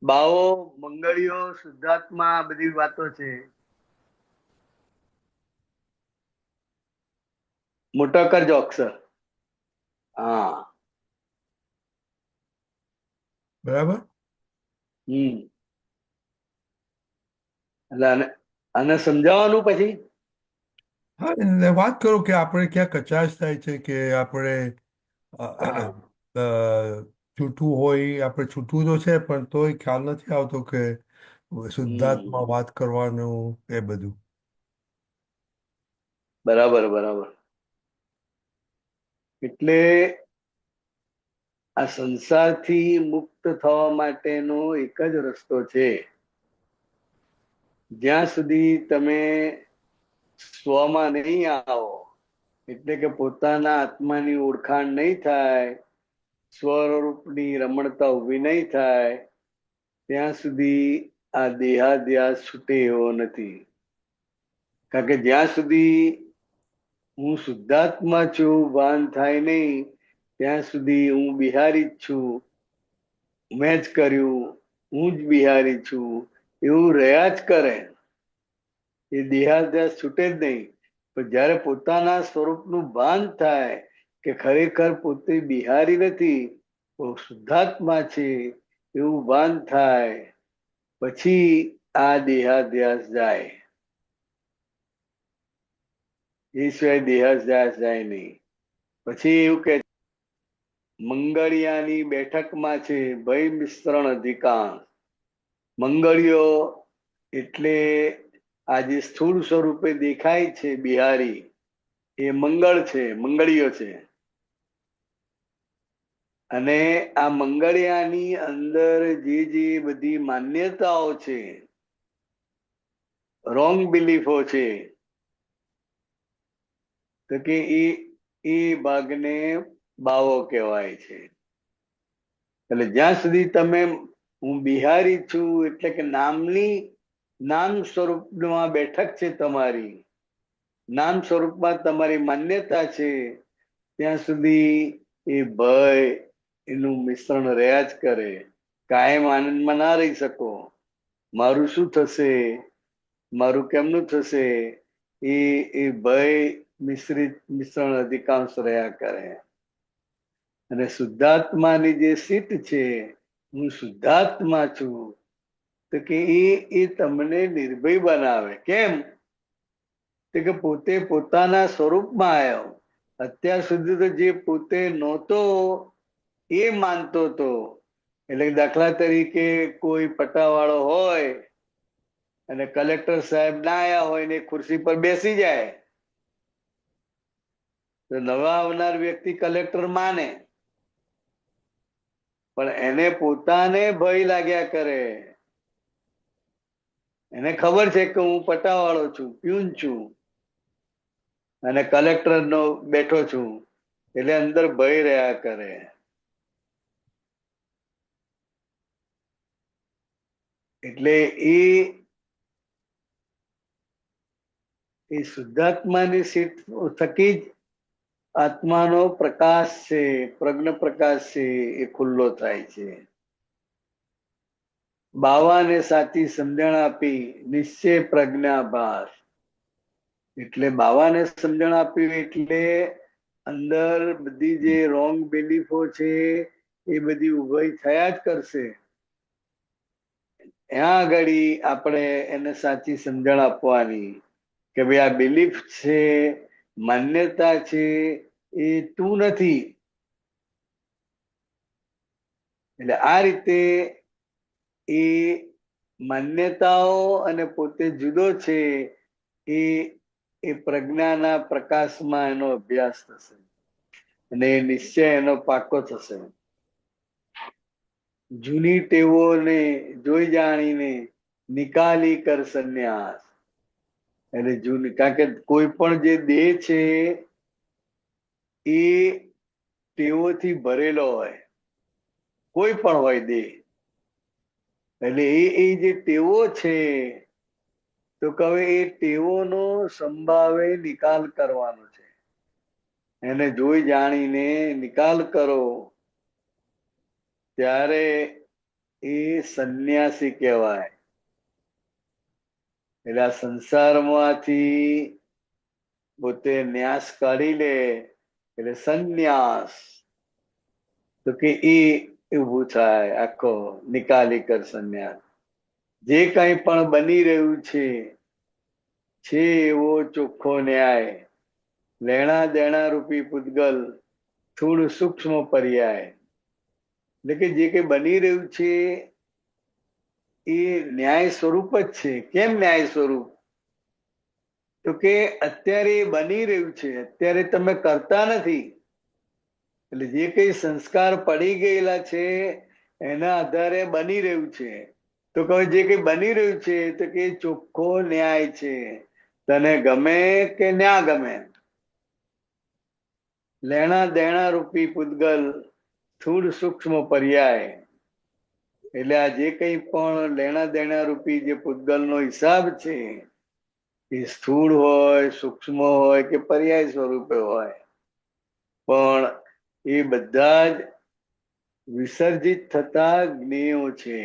બાવો મંગળીઓ શુદ્ધાત્મા આ બધી વાતો છે. મોટા કરજો અક્ષર. હા બરાબર. એટલે આને સમજાવવાનું પછી હા એટલે વાત કરો કે આપણે ક્યાં કચાશ થાય છે કે આપણે છૂટવું હોય આપણે છૂટવું તો છે પણ તોય ખ્યાલ નથી આવતો કે શુદ્ધાત્મા વાત કરવાનું એ બધું. બરાબર બરાબર. એટલે આ સંસારથી મુક્ત થવા માટેનો એક જ રસ્તો છે. જ્યાં સુધી તમે સ્વમાં નહીં આવો એટલે કે પોતાના આત્માની ઓળખાણ નહીં થાય સ્વરૂપની રમણતા ઊભી નહીં થાય ત્યાં સુધી આ દેહાધ્યાસ છૂટે એવો નથી. કારણ કે જ્યાં સુધી હું શુદ્ધાત્મા છું ભાન થાય નહીં ત્યાં સુધી હું બિહારી જ છું, મેં જ કર્યું, હું જ બિહારી છું એવું રહ્યા જ કરે. એ દેહાધ્યાસ છૂટે જ નહીં. પણ જયારે પોતાના સ્વરૂપનું ભાન થાય કે ખરેખર પોતે બિહારી નથી શુદ્ધાત્મા છે એવું ભાન થાય પછી આ દેહાધ્યાસ જાય. એ સિવાય દેહાધ્યાસ જાય નહીં. પછી એવું કે મંગળિયાની બેઠકમાં છે ભય મિશ્રણ અધિકાંશ. મંગળીઓ એટલે આજે સ્થૂળ સ્વરૂપે દેખાય છે બિહારી એ મંગળ છે, મંગળીઓ છે. અને આ મંગળિયાની અંદર જે જે બધી માન્યતાઓ છે, રોંગ બિલીફો છે તો કે એ ભાગને બાવો કહેવાય છે. એટલે જ્યાં સુધી તમે હું બિહારી છું એટલે કે નામ સ્વરૂપમાં બેઠક છે તમારી, નામ સ્વરૂપમાં તમારી માન્યતા છે ત્યાં સુધી એ ભય એનું મિશ્રણ રહ્યા જ કરે. કાયમ આનંદમાં ના રહી શકો. મારું શું થશે, મારું કેમનું થશે, એ ભય મિશ્રણ અધિકાંશ રહ્યા કરે. અને શુદ્ધાત્માની જે સીટ છે હું શુદ્ધાત્મા છું તો કે એ તમને નિર્ભય બનાવે. કેમ? તો કે પોતે પોતાના સ્વરૂપમાં આવ્યો. અત્યાર સુધી તો જે પોતે નહોતો એ માનતો હતો. એટલે દાખલા તરીકે કોઈ પટાવાળો હોય અને કલેક્ટર સાહેબ ના આવ્યા હોય ને ખુરશી પર બેસી જાય તો નવા આવનાર વ્યક્તિ કલેક્ટર માને, પણ એને પોતાને ભય લાગ્યા કરે. એને ખબર છે કે હું પટાવાળો છું, પ્યુન છું અને કલેક્ટર નો બેઠો છું એટલે અંદર ભય રહ્યા કરે. એટલે એ શુદ્ધાત્માની સીટ થકી જ આત્માનો પ્રકાશ છે, પ્રજ્ઞ પ્રકાશ છે, એ ખુલ્લો થાય છે. બાવાને સાચી સમજણ આપી નિશ્ચય પ્રજ્ઞાભાસ. એટલે બાવાને સમજણ આપી એટલે અંદર બધી જે રોંગ બિલીફો છે એ બધી ઉભી થયા જ કરશે. ત્યાં આગળ આપણે એને સાચી સમજણ આપવાની કે ભાઈ આ બિલીફ છે, માન્યતા છે, એ તું નથી. એટલે આ રીતે એ માન્યતાઓ અને પોતે જુદો છે એ પ્રજ્ઞાના પ્રકાશમાં એનો અભ્યાસ થશે અને એ નિશ્ચય એનો પાકો થશે. જૂની ટેવોને જોઈ જાણીને નિકાલી કર સંન્યાસ. એટલે જૂની, કારણ કે કોઈ પણ જે દેહ છે એ ટેવોથી ભરેલો હોય, કોઈ પણ હોય દેહ. એટલે એ જે ટેવો છે તો કહે એ ટેવોનો સંભાવે નિકાલ કરવાનો છે. એને જોઈ જાણીને નિકાલ કરો ત્યારે એ સંન્યાસી કહેવાય. એટલે આ સંસારમાંથી પોતે ન્યાસ કાઢી લે એટલે સંન્યાસ. તો કે એ ઊભું થાય આખો નિકાલી કર સંન્યાસ. જે કંઈ પણ બની રહ્યું છે એવો ચોખ્ખો ન્યાય. લેણા દેણા રૂપી પૂતગલ સ્થૂળ સૂક્ષ્મ પર્યાય. એટલે કે જે કંઈ બની રહ્યું છે એ ન્યાય સ્વરૂપ જ છે. કેમ ન્યાય સ્વરૂપ? તો કે અત્યારે એ બની રહ્યું છે, અત્યારે તમે કરતા નથી. એટલે જે કઈ સંસ્કાર પડી ગયેલા છે એના આધારે બની રહ્યું છે. તો કહે જે કઈ બની રહ્યું છે તો કે ચોખ્ખો ન્યાય છે. તને ગમે કે ના ગમે. લેણા દેણા રૂપી પૂતગલ સ્થૂળ સૂક્ષ્મ પર્યાય. એટલે આ જે કંઈ પણ લેણા દેણા રૂપી જે પૂતગલનો હિસાબ છે એ સ્થૂળ હોય, સૂક્ષ્મ હોય કે પર્યાય સ્વરૂપે હોય, પણ એ બધા જ વિસર્જિત થતા જ્ઞેયો છે.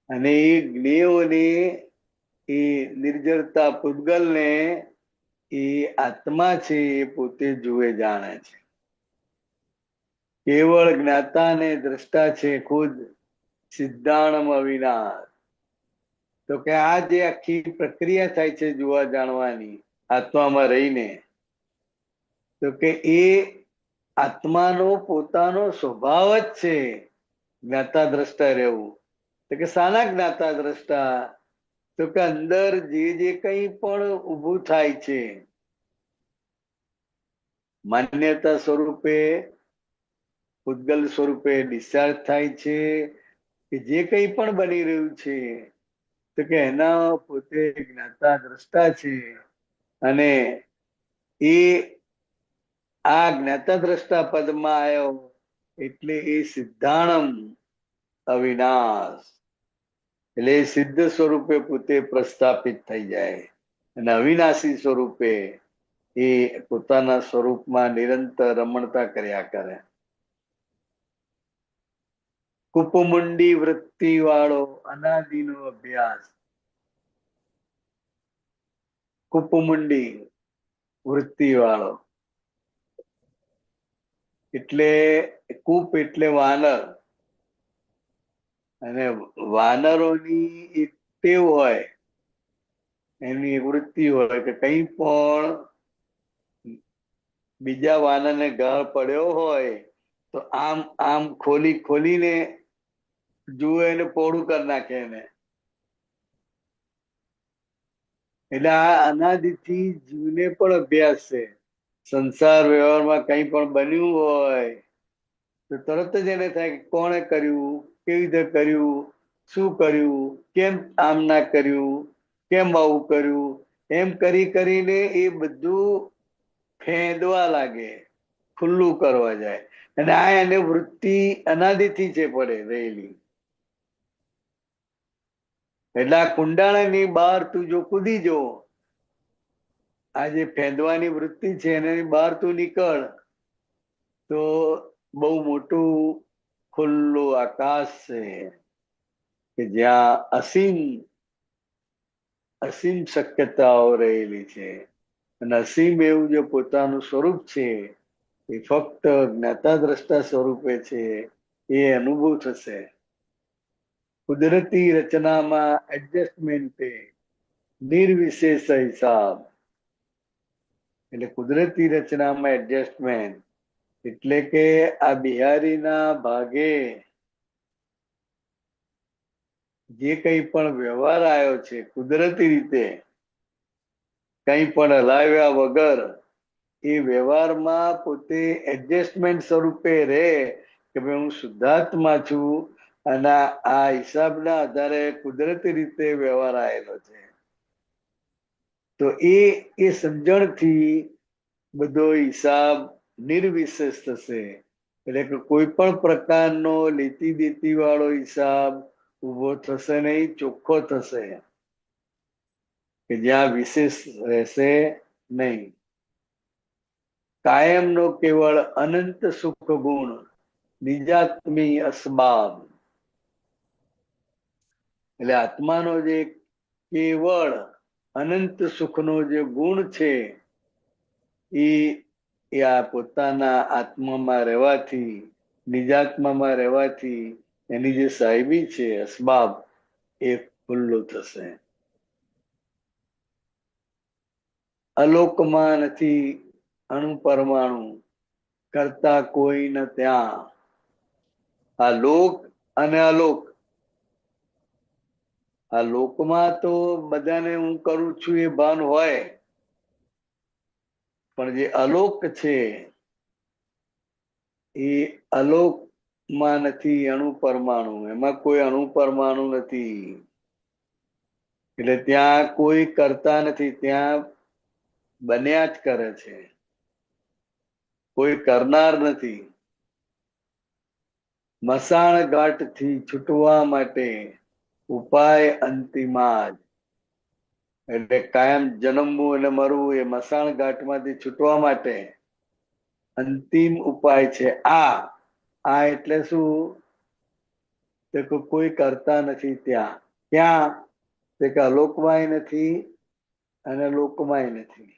અને એ જ્ઞેયોને એ નિર્જરતા પૂતગલને એ આત્મા છે એ પોતે જુએ જાણે છે. કેવળ જ્ઞાતા ને દ્રષ્ટા છે ખુદ સિદ્ધાણમ અવિનાશ. તો કે આ જે આખી પ્રક્રિયા થાય છે જોવા જાણવાની આત્મામાં રહીને, તો કે એ આત્માનો પોતાનો સ્વભાવ જ છે જ્ઞાતા દ્રષ્ટા રહેવું. તો કે શાના જ્ઞાતા દ્રષ્ટા? તો કે અંદર જે કંઈ પણ ઊભું થાય છે માન્યતા સ્વરૂપે, પૂતગલ સ્વરૂપે ડિસ્ચાર્જ થાય છે કે જે કંઈ પણ બની રહ્યું છે તો કે એના પોતે જ્ઞાતા દ્રષ્ટા છે. અને એ આ જ્ઞાતા દ્રષ્ટા પદમાં આવ્યો એટલે એ સિદ્ધાણમ અવિનાશ. એટલે સિદ્ધ સ્વરૂપે પોતે પ્રસ્થાપિત થઈ જાય અને અવિનાશી સ્વરૂપે એ પોતાના સ્વરૂપમાં નિરંતર રમણતા કર્યા કરે. કુપમુંડી વૃત્તિ વાળો અનાદિનો અભ્યાસ. કુપમુંડી વૃત્તિ વાળો એટલે કૂપ એટલે વાનર, અને વાનરોની એક ટેવ હોય, એની વૃત્તિ હોય કે કંઈ પણ બીજા વાનરને ગાળ પડ્યો હોય તો આમ આમ ખોલીને જુએ એને પોળું કરી નાખે એને. એટલે આ અનાદિથી જીવને પણ અભ્યાસ છે. સંસાર વ્યવહારમાં કંઈ પણ બન્યું હોય તો તરત જ એને થાય કે કોણે કર્યું, કેવી રીતે કર્યું, શું કર્યું, કેમ આમ ના કર્યું, કેમ આવું કર્યું, એમ કરીને એ બધું ફેંદવા લાગે, ખુલ્લું કરવા જાય. અને આ એને વૃત્તિ અનાદિથી છે પડે રહેલી. એટલે આ કુંડાળાની બહાર તું જો કૂદી જો આ જે ફેંદવાની વૃત્તિ છે એની બહાર તું નીકળ તો બહુ મોટું ખુલ્લું આકાશ છે કે જ્યાં અસીમ શક્યતાઓ રહેલી છે. અને અસીમ એવું જે પોતાનું સ્વરૂપ છે એ ફક્ત જ્ઞાતા દ્રષ્ટા સ્વરૂપે છે એ અનુભવ થશે. કુદરતી રચનામાં એડજસ્ટમેન્ટ નિર્વિશેષ હિસાબ, એટલે કુદરતી રચનામાં એડજસ્ટમેન્ટ એટલે કે આ બિહારીના ભાગે જે કંઈ પણ વ્યવહાર આવ્યો છે કુદરતી રીતે કંઈ પણ હલાવ્યા વગર એ વ્યવહારમાં પોતે એડજસ્ટમેન્ટ સ્વરૂપે રહે કે ભાઈ હું શુદ્ધાત્મા છું અને આ હિસાબના આધારે કુદરતી રીતે વ્યવહાર આવેલો છે. તો એ સમજણથી બધો હિસાબ નિર્વિશેષ થશે. એટલે કે કોઈ પણ પ્રકારનો લેતી દેતી વાળો હિસાબ ઉભો થશે નહીં, ચોખ્ખો થશે કે જ્યાં વિશેષ રહેશે નહીં. કાયમનો કેવળ અનંત સુખ ગુણ નિજાત્મી અસબાબ, એટલે આત્માનો જે કેવળ અનંત સુખનો જે ગુણ છે એ આ પોતાના આત્મામાં રહેવાથી, નિજાત્મામાં રહેવાથી એની જે સાહેબી છે અસબાબ એ ખુલ્લો થશે. અલોકમાં નથી અણુ પરમાણુ કરતા કોઈ ન ત્યાં. આ લોક અને અલોક, આ લોકમાં તો બધાને હું કરું છું એ ભાન હોય, પણ જે અલોક છે એ અલોકમાં નથી અણુ પરમાણુ, એમાં કોઈ અણુ પરમાણુ નથી. એટલે ત્યાં કોઈ કરતા નથી, ત્યાં બન્યા જ કરે છે, કોઈ કરનાર નથી. મસાણ ઘાટથી છૂટવા માટે ઉપાય અંતિમા જ, એટલે કાયમ જન્મવું અને મરવું એ મસાણ ઘાટમાંથી છૂટવા માટે અંતિમ ઉપાય છે આ એટલે શું? તો કોઈ કરતા નથી ત્યાં. ક્યાં? તે કે અલોકમાંય નથી અને લોકમાંય નથી.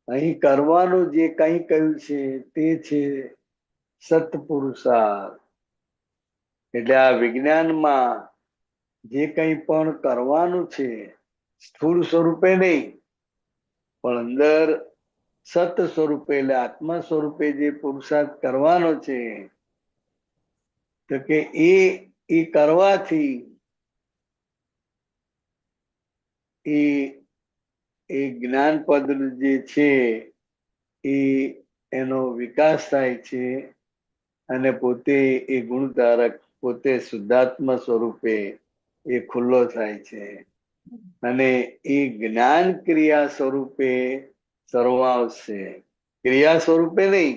અહીં કરવાનું જે કંઈ કહ્યું છે તે છે સત્પુરુષાર્થ. એટલે આ વિજ્ઞાનમાં જે કંઈ પણ કરવાનું છે સ્થૂળ સ્વરૂપે નહીં, પણ અંદર સત સ્વરૂપે એટલે આત્મા સ્વરૂપે જે પુરુષાર્થ કરવાનો છે તો કે એ કરવાથી એ જ્ઞાન પદ જે છે એનો વિકાસ થાય છે અને પોતે એ ગુણધારક પોતે શુદ્ધાત્મા સ્વરૂપે એ ખુલ્લો થાય છે અને એ જ્ઞાન ક્રિયા સ્વરૂપે સર્વાવશે. ક્રિયા સ્વરૂપે નહીં,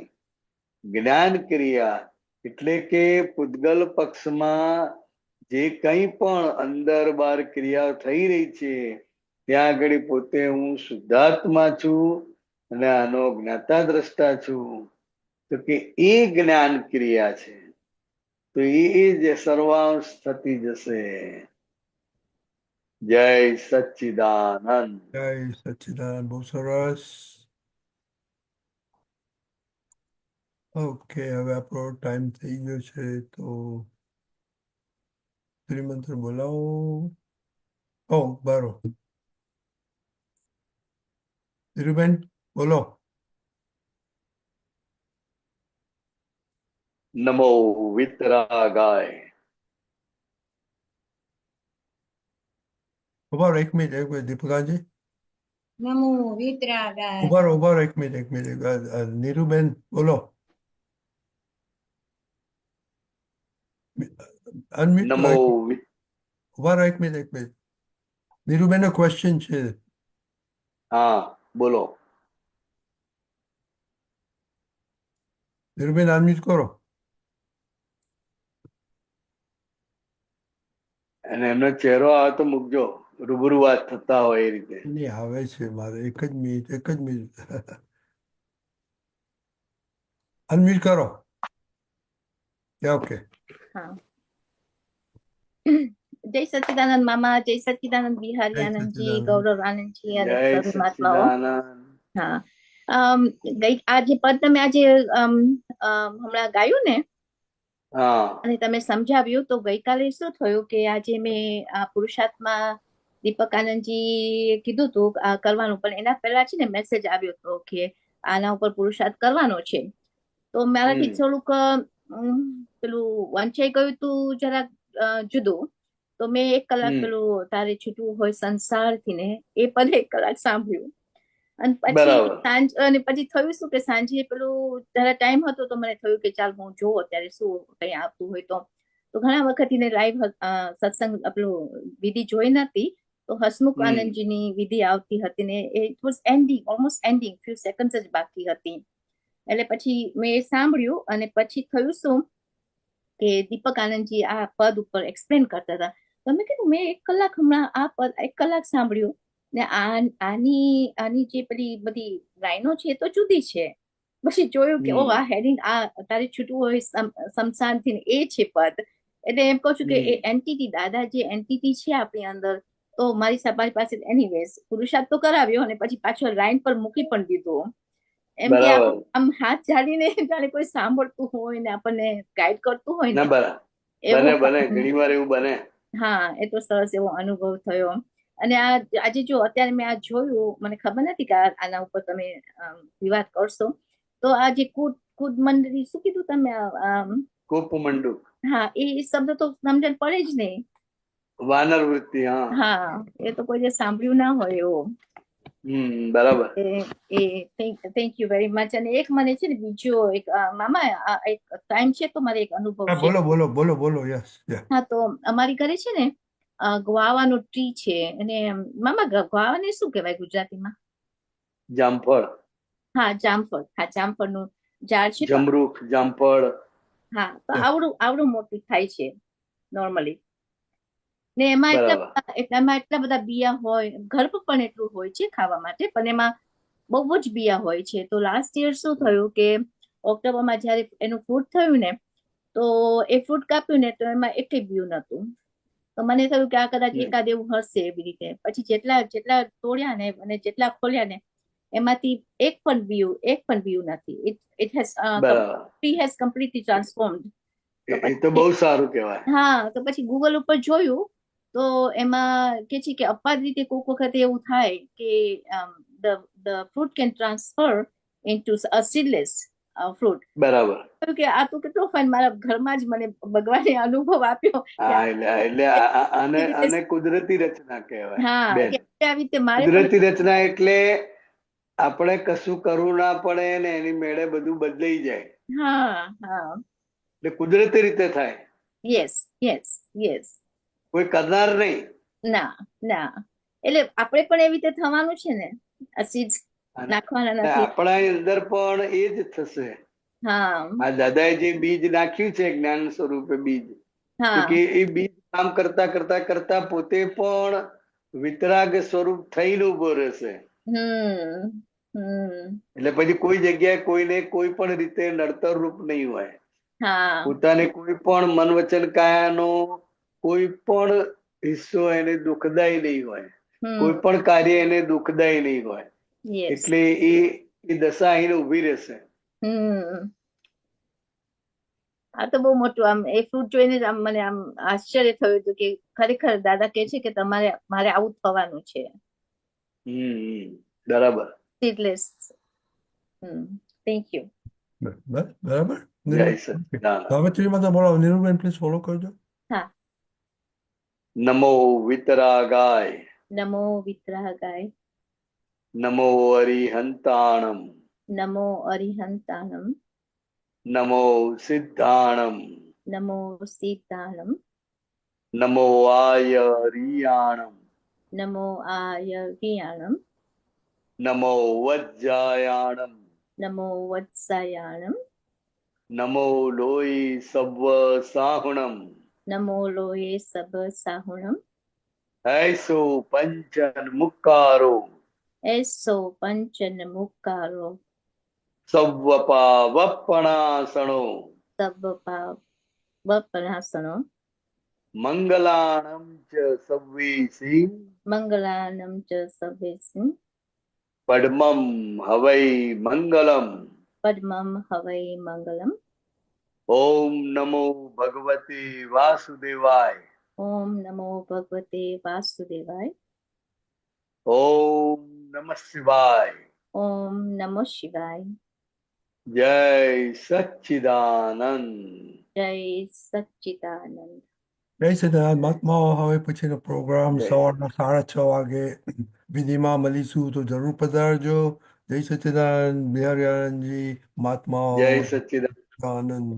જ્ઞાન ક્રિયા એટલે કે પૂતગલ પક્ષમાં જે કંઈ પણ અંદર બહાર ક્રિયા થઈ રહી છે ત્યાં આગળ પોતે હું શુદ્ધાત્મા છું અને આનો જ્ઞાતા દ્રષ્ટા છું, તો કે એ જ્ઞાન ક્રિયા છે. તો એ જે સર્વાંશ થતી જશે. જય સચ્ચિદાનંદ. જય સચ્ચિદાનંદ. બહુ સરસ. ઓકે, હવે આપણો ટાઈમ થઈ ગયો છે તો ત્રિમંત્ર બોલાવો. બારો ધીરુબેન બોલો. નમો વિતરાગાય. ઉભારો એક મિનિટ દીપિકાજી. નમો વિતરાગાય. ઉભારો એક મિનિટ. નીરુબેન બોલો. નમો ઉભારો એક મિનિટ. નીરુબેન નો ક્વેશ્ચન છે. હા બોલો. નીરુબેન અનમ્યુટ કરો. અને એમનો ચહેરો આવે તો મૂકજો, રૂબરૂ વાત થતા હોય એ રીતે. નહીં આવે છે મારે એક જ મિનિટ અનમ્યુટ કરો. ઓકે. હા. જય સચ્ચિદાનંદ મામા, જય સચ્ચિદાનંદ જય બિહારી આનંદજી, સચ્ચિદાનંદ. ગૌરવ આનંદજી અને જય સર્વે મહાત્માઓ. સચ્ચિદાનંદ. હા. આ જે પદ તમે આજે હમણાં ગાયું ને હા અને તમે સમજાવ્યું, તો ગઈકાલે શું થયું કે આજે મેં આ પુરુષાર્થમાં દીપક આનંદજી કીધું હતું આ કરવાનું, પણ એના પહેલા છે ને મેસેજ આવ્યો હતો કે આના ઉપર પુરુષાર્થ કરવાનો છે. તો મારાથી થોડુંક પેલું વંચાઈ ગયું હતું જરાક જુદું. તો મેં 1 કલાક પેલું તારે છૂટવું હોય સંસારથી ને એ પદ 1 કલાક સાંભળ્યું. અને પછી થયું શું કે સાંજે પેલું જરા ટાઈમ હતો તો મને થયું કે ચાલ હું જોઉં અત્યારે શું કઈ આવતું હોય તો ઘણા વખત એને લાઈવ સત્સંગ પેલું વિધિ જોઈ નથી. તો હસમુખ આનંદજીની વિધિ આવતી હતી ને it was ending, almost ending, few seconds જ બાકી હતી. એટલે પછી મેં એ સાંભળ્યું અને પછી થયું શું કે દીપક આનંદજી આ પદ ઉપર એક્સપ્લેન કરતા હતા. તો મેં કીધું મેં 1 કલાક હમણાં આ પદ 1 કલાક સાંભળ્યું ને આની જે પેલી બધી લાઈનો છે તો જુદી છે. પછી જોયું કે આ હેડિંગ આ તારે છૂટવું હોય સમસાનથી એ છે પદ. એટલે એમ કહું છું કે એ એન્ટિટી, દાદા જે એન્ટિટી છે આપણી અંદર, તો મારી પાસે એનીવેઝ પુરુષાર્થ તો કરાવ્યો અને પછી પાછો લાઈન પર મૂકી પણ દીધું. એમ કે આમ હાથ ઝાલીને જાણે કોઈ સાંભળતું હોય ને આપણને ગાઈડ કરતું હોય ને ઘણી વાર એવું બને. હા, એ તો સરસ એવો અનુભવ થયો. અને આજે જો અત્યારે મેં આ જોયું, મને ખબર નથી કે આના ઉપર તમે વિવાદ કરશો, તો આ જે કુદ મંડળી શું કીધું તમે? કૂપમંડુક. હા, એ શબ્દ તો સમજણ પડે જ નહીં. વાનર વૃત્તિ. હા, એ તો કોઈ સાંભળ્યું ના હોય એવો. બરાબર. Thank you very much. અને એક મને છે ને બીજો એક મામા એક ટાઈમ છે તો મારે એક અનુભવ છે. બોલો. યસ. હા, તો અમારી ઘરે છે ને ગ્વાવાનો ટ્રી છે. અને મામા ગ્વાવાને શું કહેવાય ગુજરાતીમાં? જામફળ. હા, જામફળ. હા, જામફળનું ઝાડ છે. જમરૂખ, જામફળ. હા, તો આવડું મોટું થાય છે નોર્મલી. ને એમાં એટલા બધા બિયા હોય, ગર્ભ પણ એટલું હોય છે ખાવા માટે, પણ એમાં બહુ જ બિયા હોય છે. તો લાસ્ટ યર શું થયું કે ઓક્ટોબરમાં જયારે એનું ફ્રૂટ થયું ને, તો એ ફ્રૂટ કાપ્યું ને તો એમાં એકેય બિયું નતું. તો મને થયું કે આ કદાચ એકાદ એવું હશે એવી રીતે. પછી જેટલા તોડ્યા ને અને જેટલા ખોલ્યા ને એમાંથી એક પણ બિયું નથી. It has completely transformed. એ તો બહુ સારું કહેવાય. હા, તો પછી ગૂગલ ઉપર જોયું તો એમાં કે છે કે અપાદ રીતે કોઈક વખત એવું થાય કે the fruit can transfer into a seedless fruit. બરાબર. કે આ તો કેટલો ફાઇન, મારા ઘરમાં જ મને ભગવાને અનુભવ આપ્યો. એટલે આને કુદરતી રચના કહેવાય. હા, આવી રીતે મારે કુદરતી રચના એટલે આપણે કશું કરવું ના પડે ને એની મેળે બધું બદલાઈ જાય. હા. એટલે કુદરતી રીતે થાય. યસ. કોઈ કરનાર નહીં. ના. એટલે આપણે પણ એવી રીતે થવાનું છે ને. આ સીડ્સ નાખવાના નથી. આપણા અંદર પણ એ જ થશે. હા, આ દાદાએ જે બીજ નાખ્યું છે જ્ઞાન સ્વરૂપે બીજ, કે એ બીજ કામ કરતા પોતે પણ વિતરાગ સ્વરૂપ થઈને ઉભો રહેશે. એટલે પછી કોઈ જગ્યાએ કોઈને કોઈ પણ રીતે નડતર રૂપ નહીં હોય. પોતાને કોઈ પણ મન વચન કાયાનો કોઈ પણ હિસ્સો એને દુઃખદાયી નહીં હોય. કોઈ પણ કાર્ય એને દુઃખદાયી નહીં હોય. એટલે એ દશા અહીં ઉભી રહેશે. આ તો બહુ મોટું, આમ એ ફ્રૂટ જોઈને જ આમ મને આમ આશ્ચર્ય થયું હતું કે ખરેખર દાદા કહે છે કે મારે આવું થવાનું છે. બરાબર. સીડલેસ. Thank you. બરાબર. જય સચ્ચિદાનંદ. સાવિત્રીમાં બોલો, નીરુબેન પ્લીઝ ફોલો કરજો. હા. નમો વિતરાગાય. નમો વિતરાગાય. નમો અરિહંતાણમ. નમો અરિહંતાણમ. નમો સિદ્ધાણમ. નમો સિદ્ધાણમ. નમો આયરિયાણમ. નમો આયરિયાણમ. નમો વજ્જાયાણમ. નમો વત્સાયાણમ. નમો લોય સવ સાહુણમ. નમો લોય સબ સાહુણમ. ऐसो पंचन मुक्कारो એસો પંચન મુક્કારો સવ્વપા વપણાસણો વપનાસનો મંગલાણમ ચ સવ્વીસી મંગલાનમ ચ સવેસિં પડમમ હવૈ મંગલમ પદ્મમ હવૈ મંગલમ ઓમ નમો ભગવતે વાસુદેવાય ઓમ નમો ભગવતે વાસુદેવાય ઓમ નમઃ શિવાય ઓમ નમો શિવાય જય સચ્ચિદાનંદ જય સચ્ચિદાનંદ જય સદાનંદ મહાત્માઓ. હવે પછીનો પ્રોગ્રામ સવારના 6:30 વાગે વિધિમાં મળીશું, તો જરૂર પધારજો. જય સચ્ચિદાનંદ. બિહારી આનંદજી મહાત્માઓ જય સચ્ચિદાનંદ. આનંદ.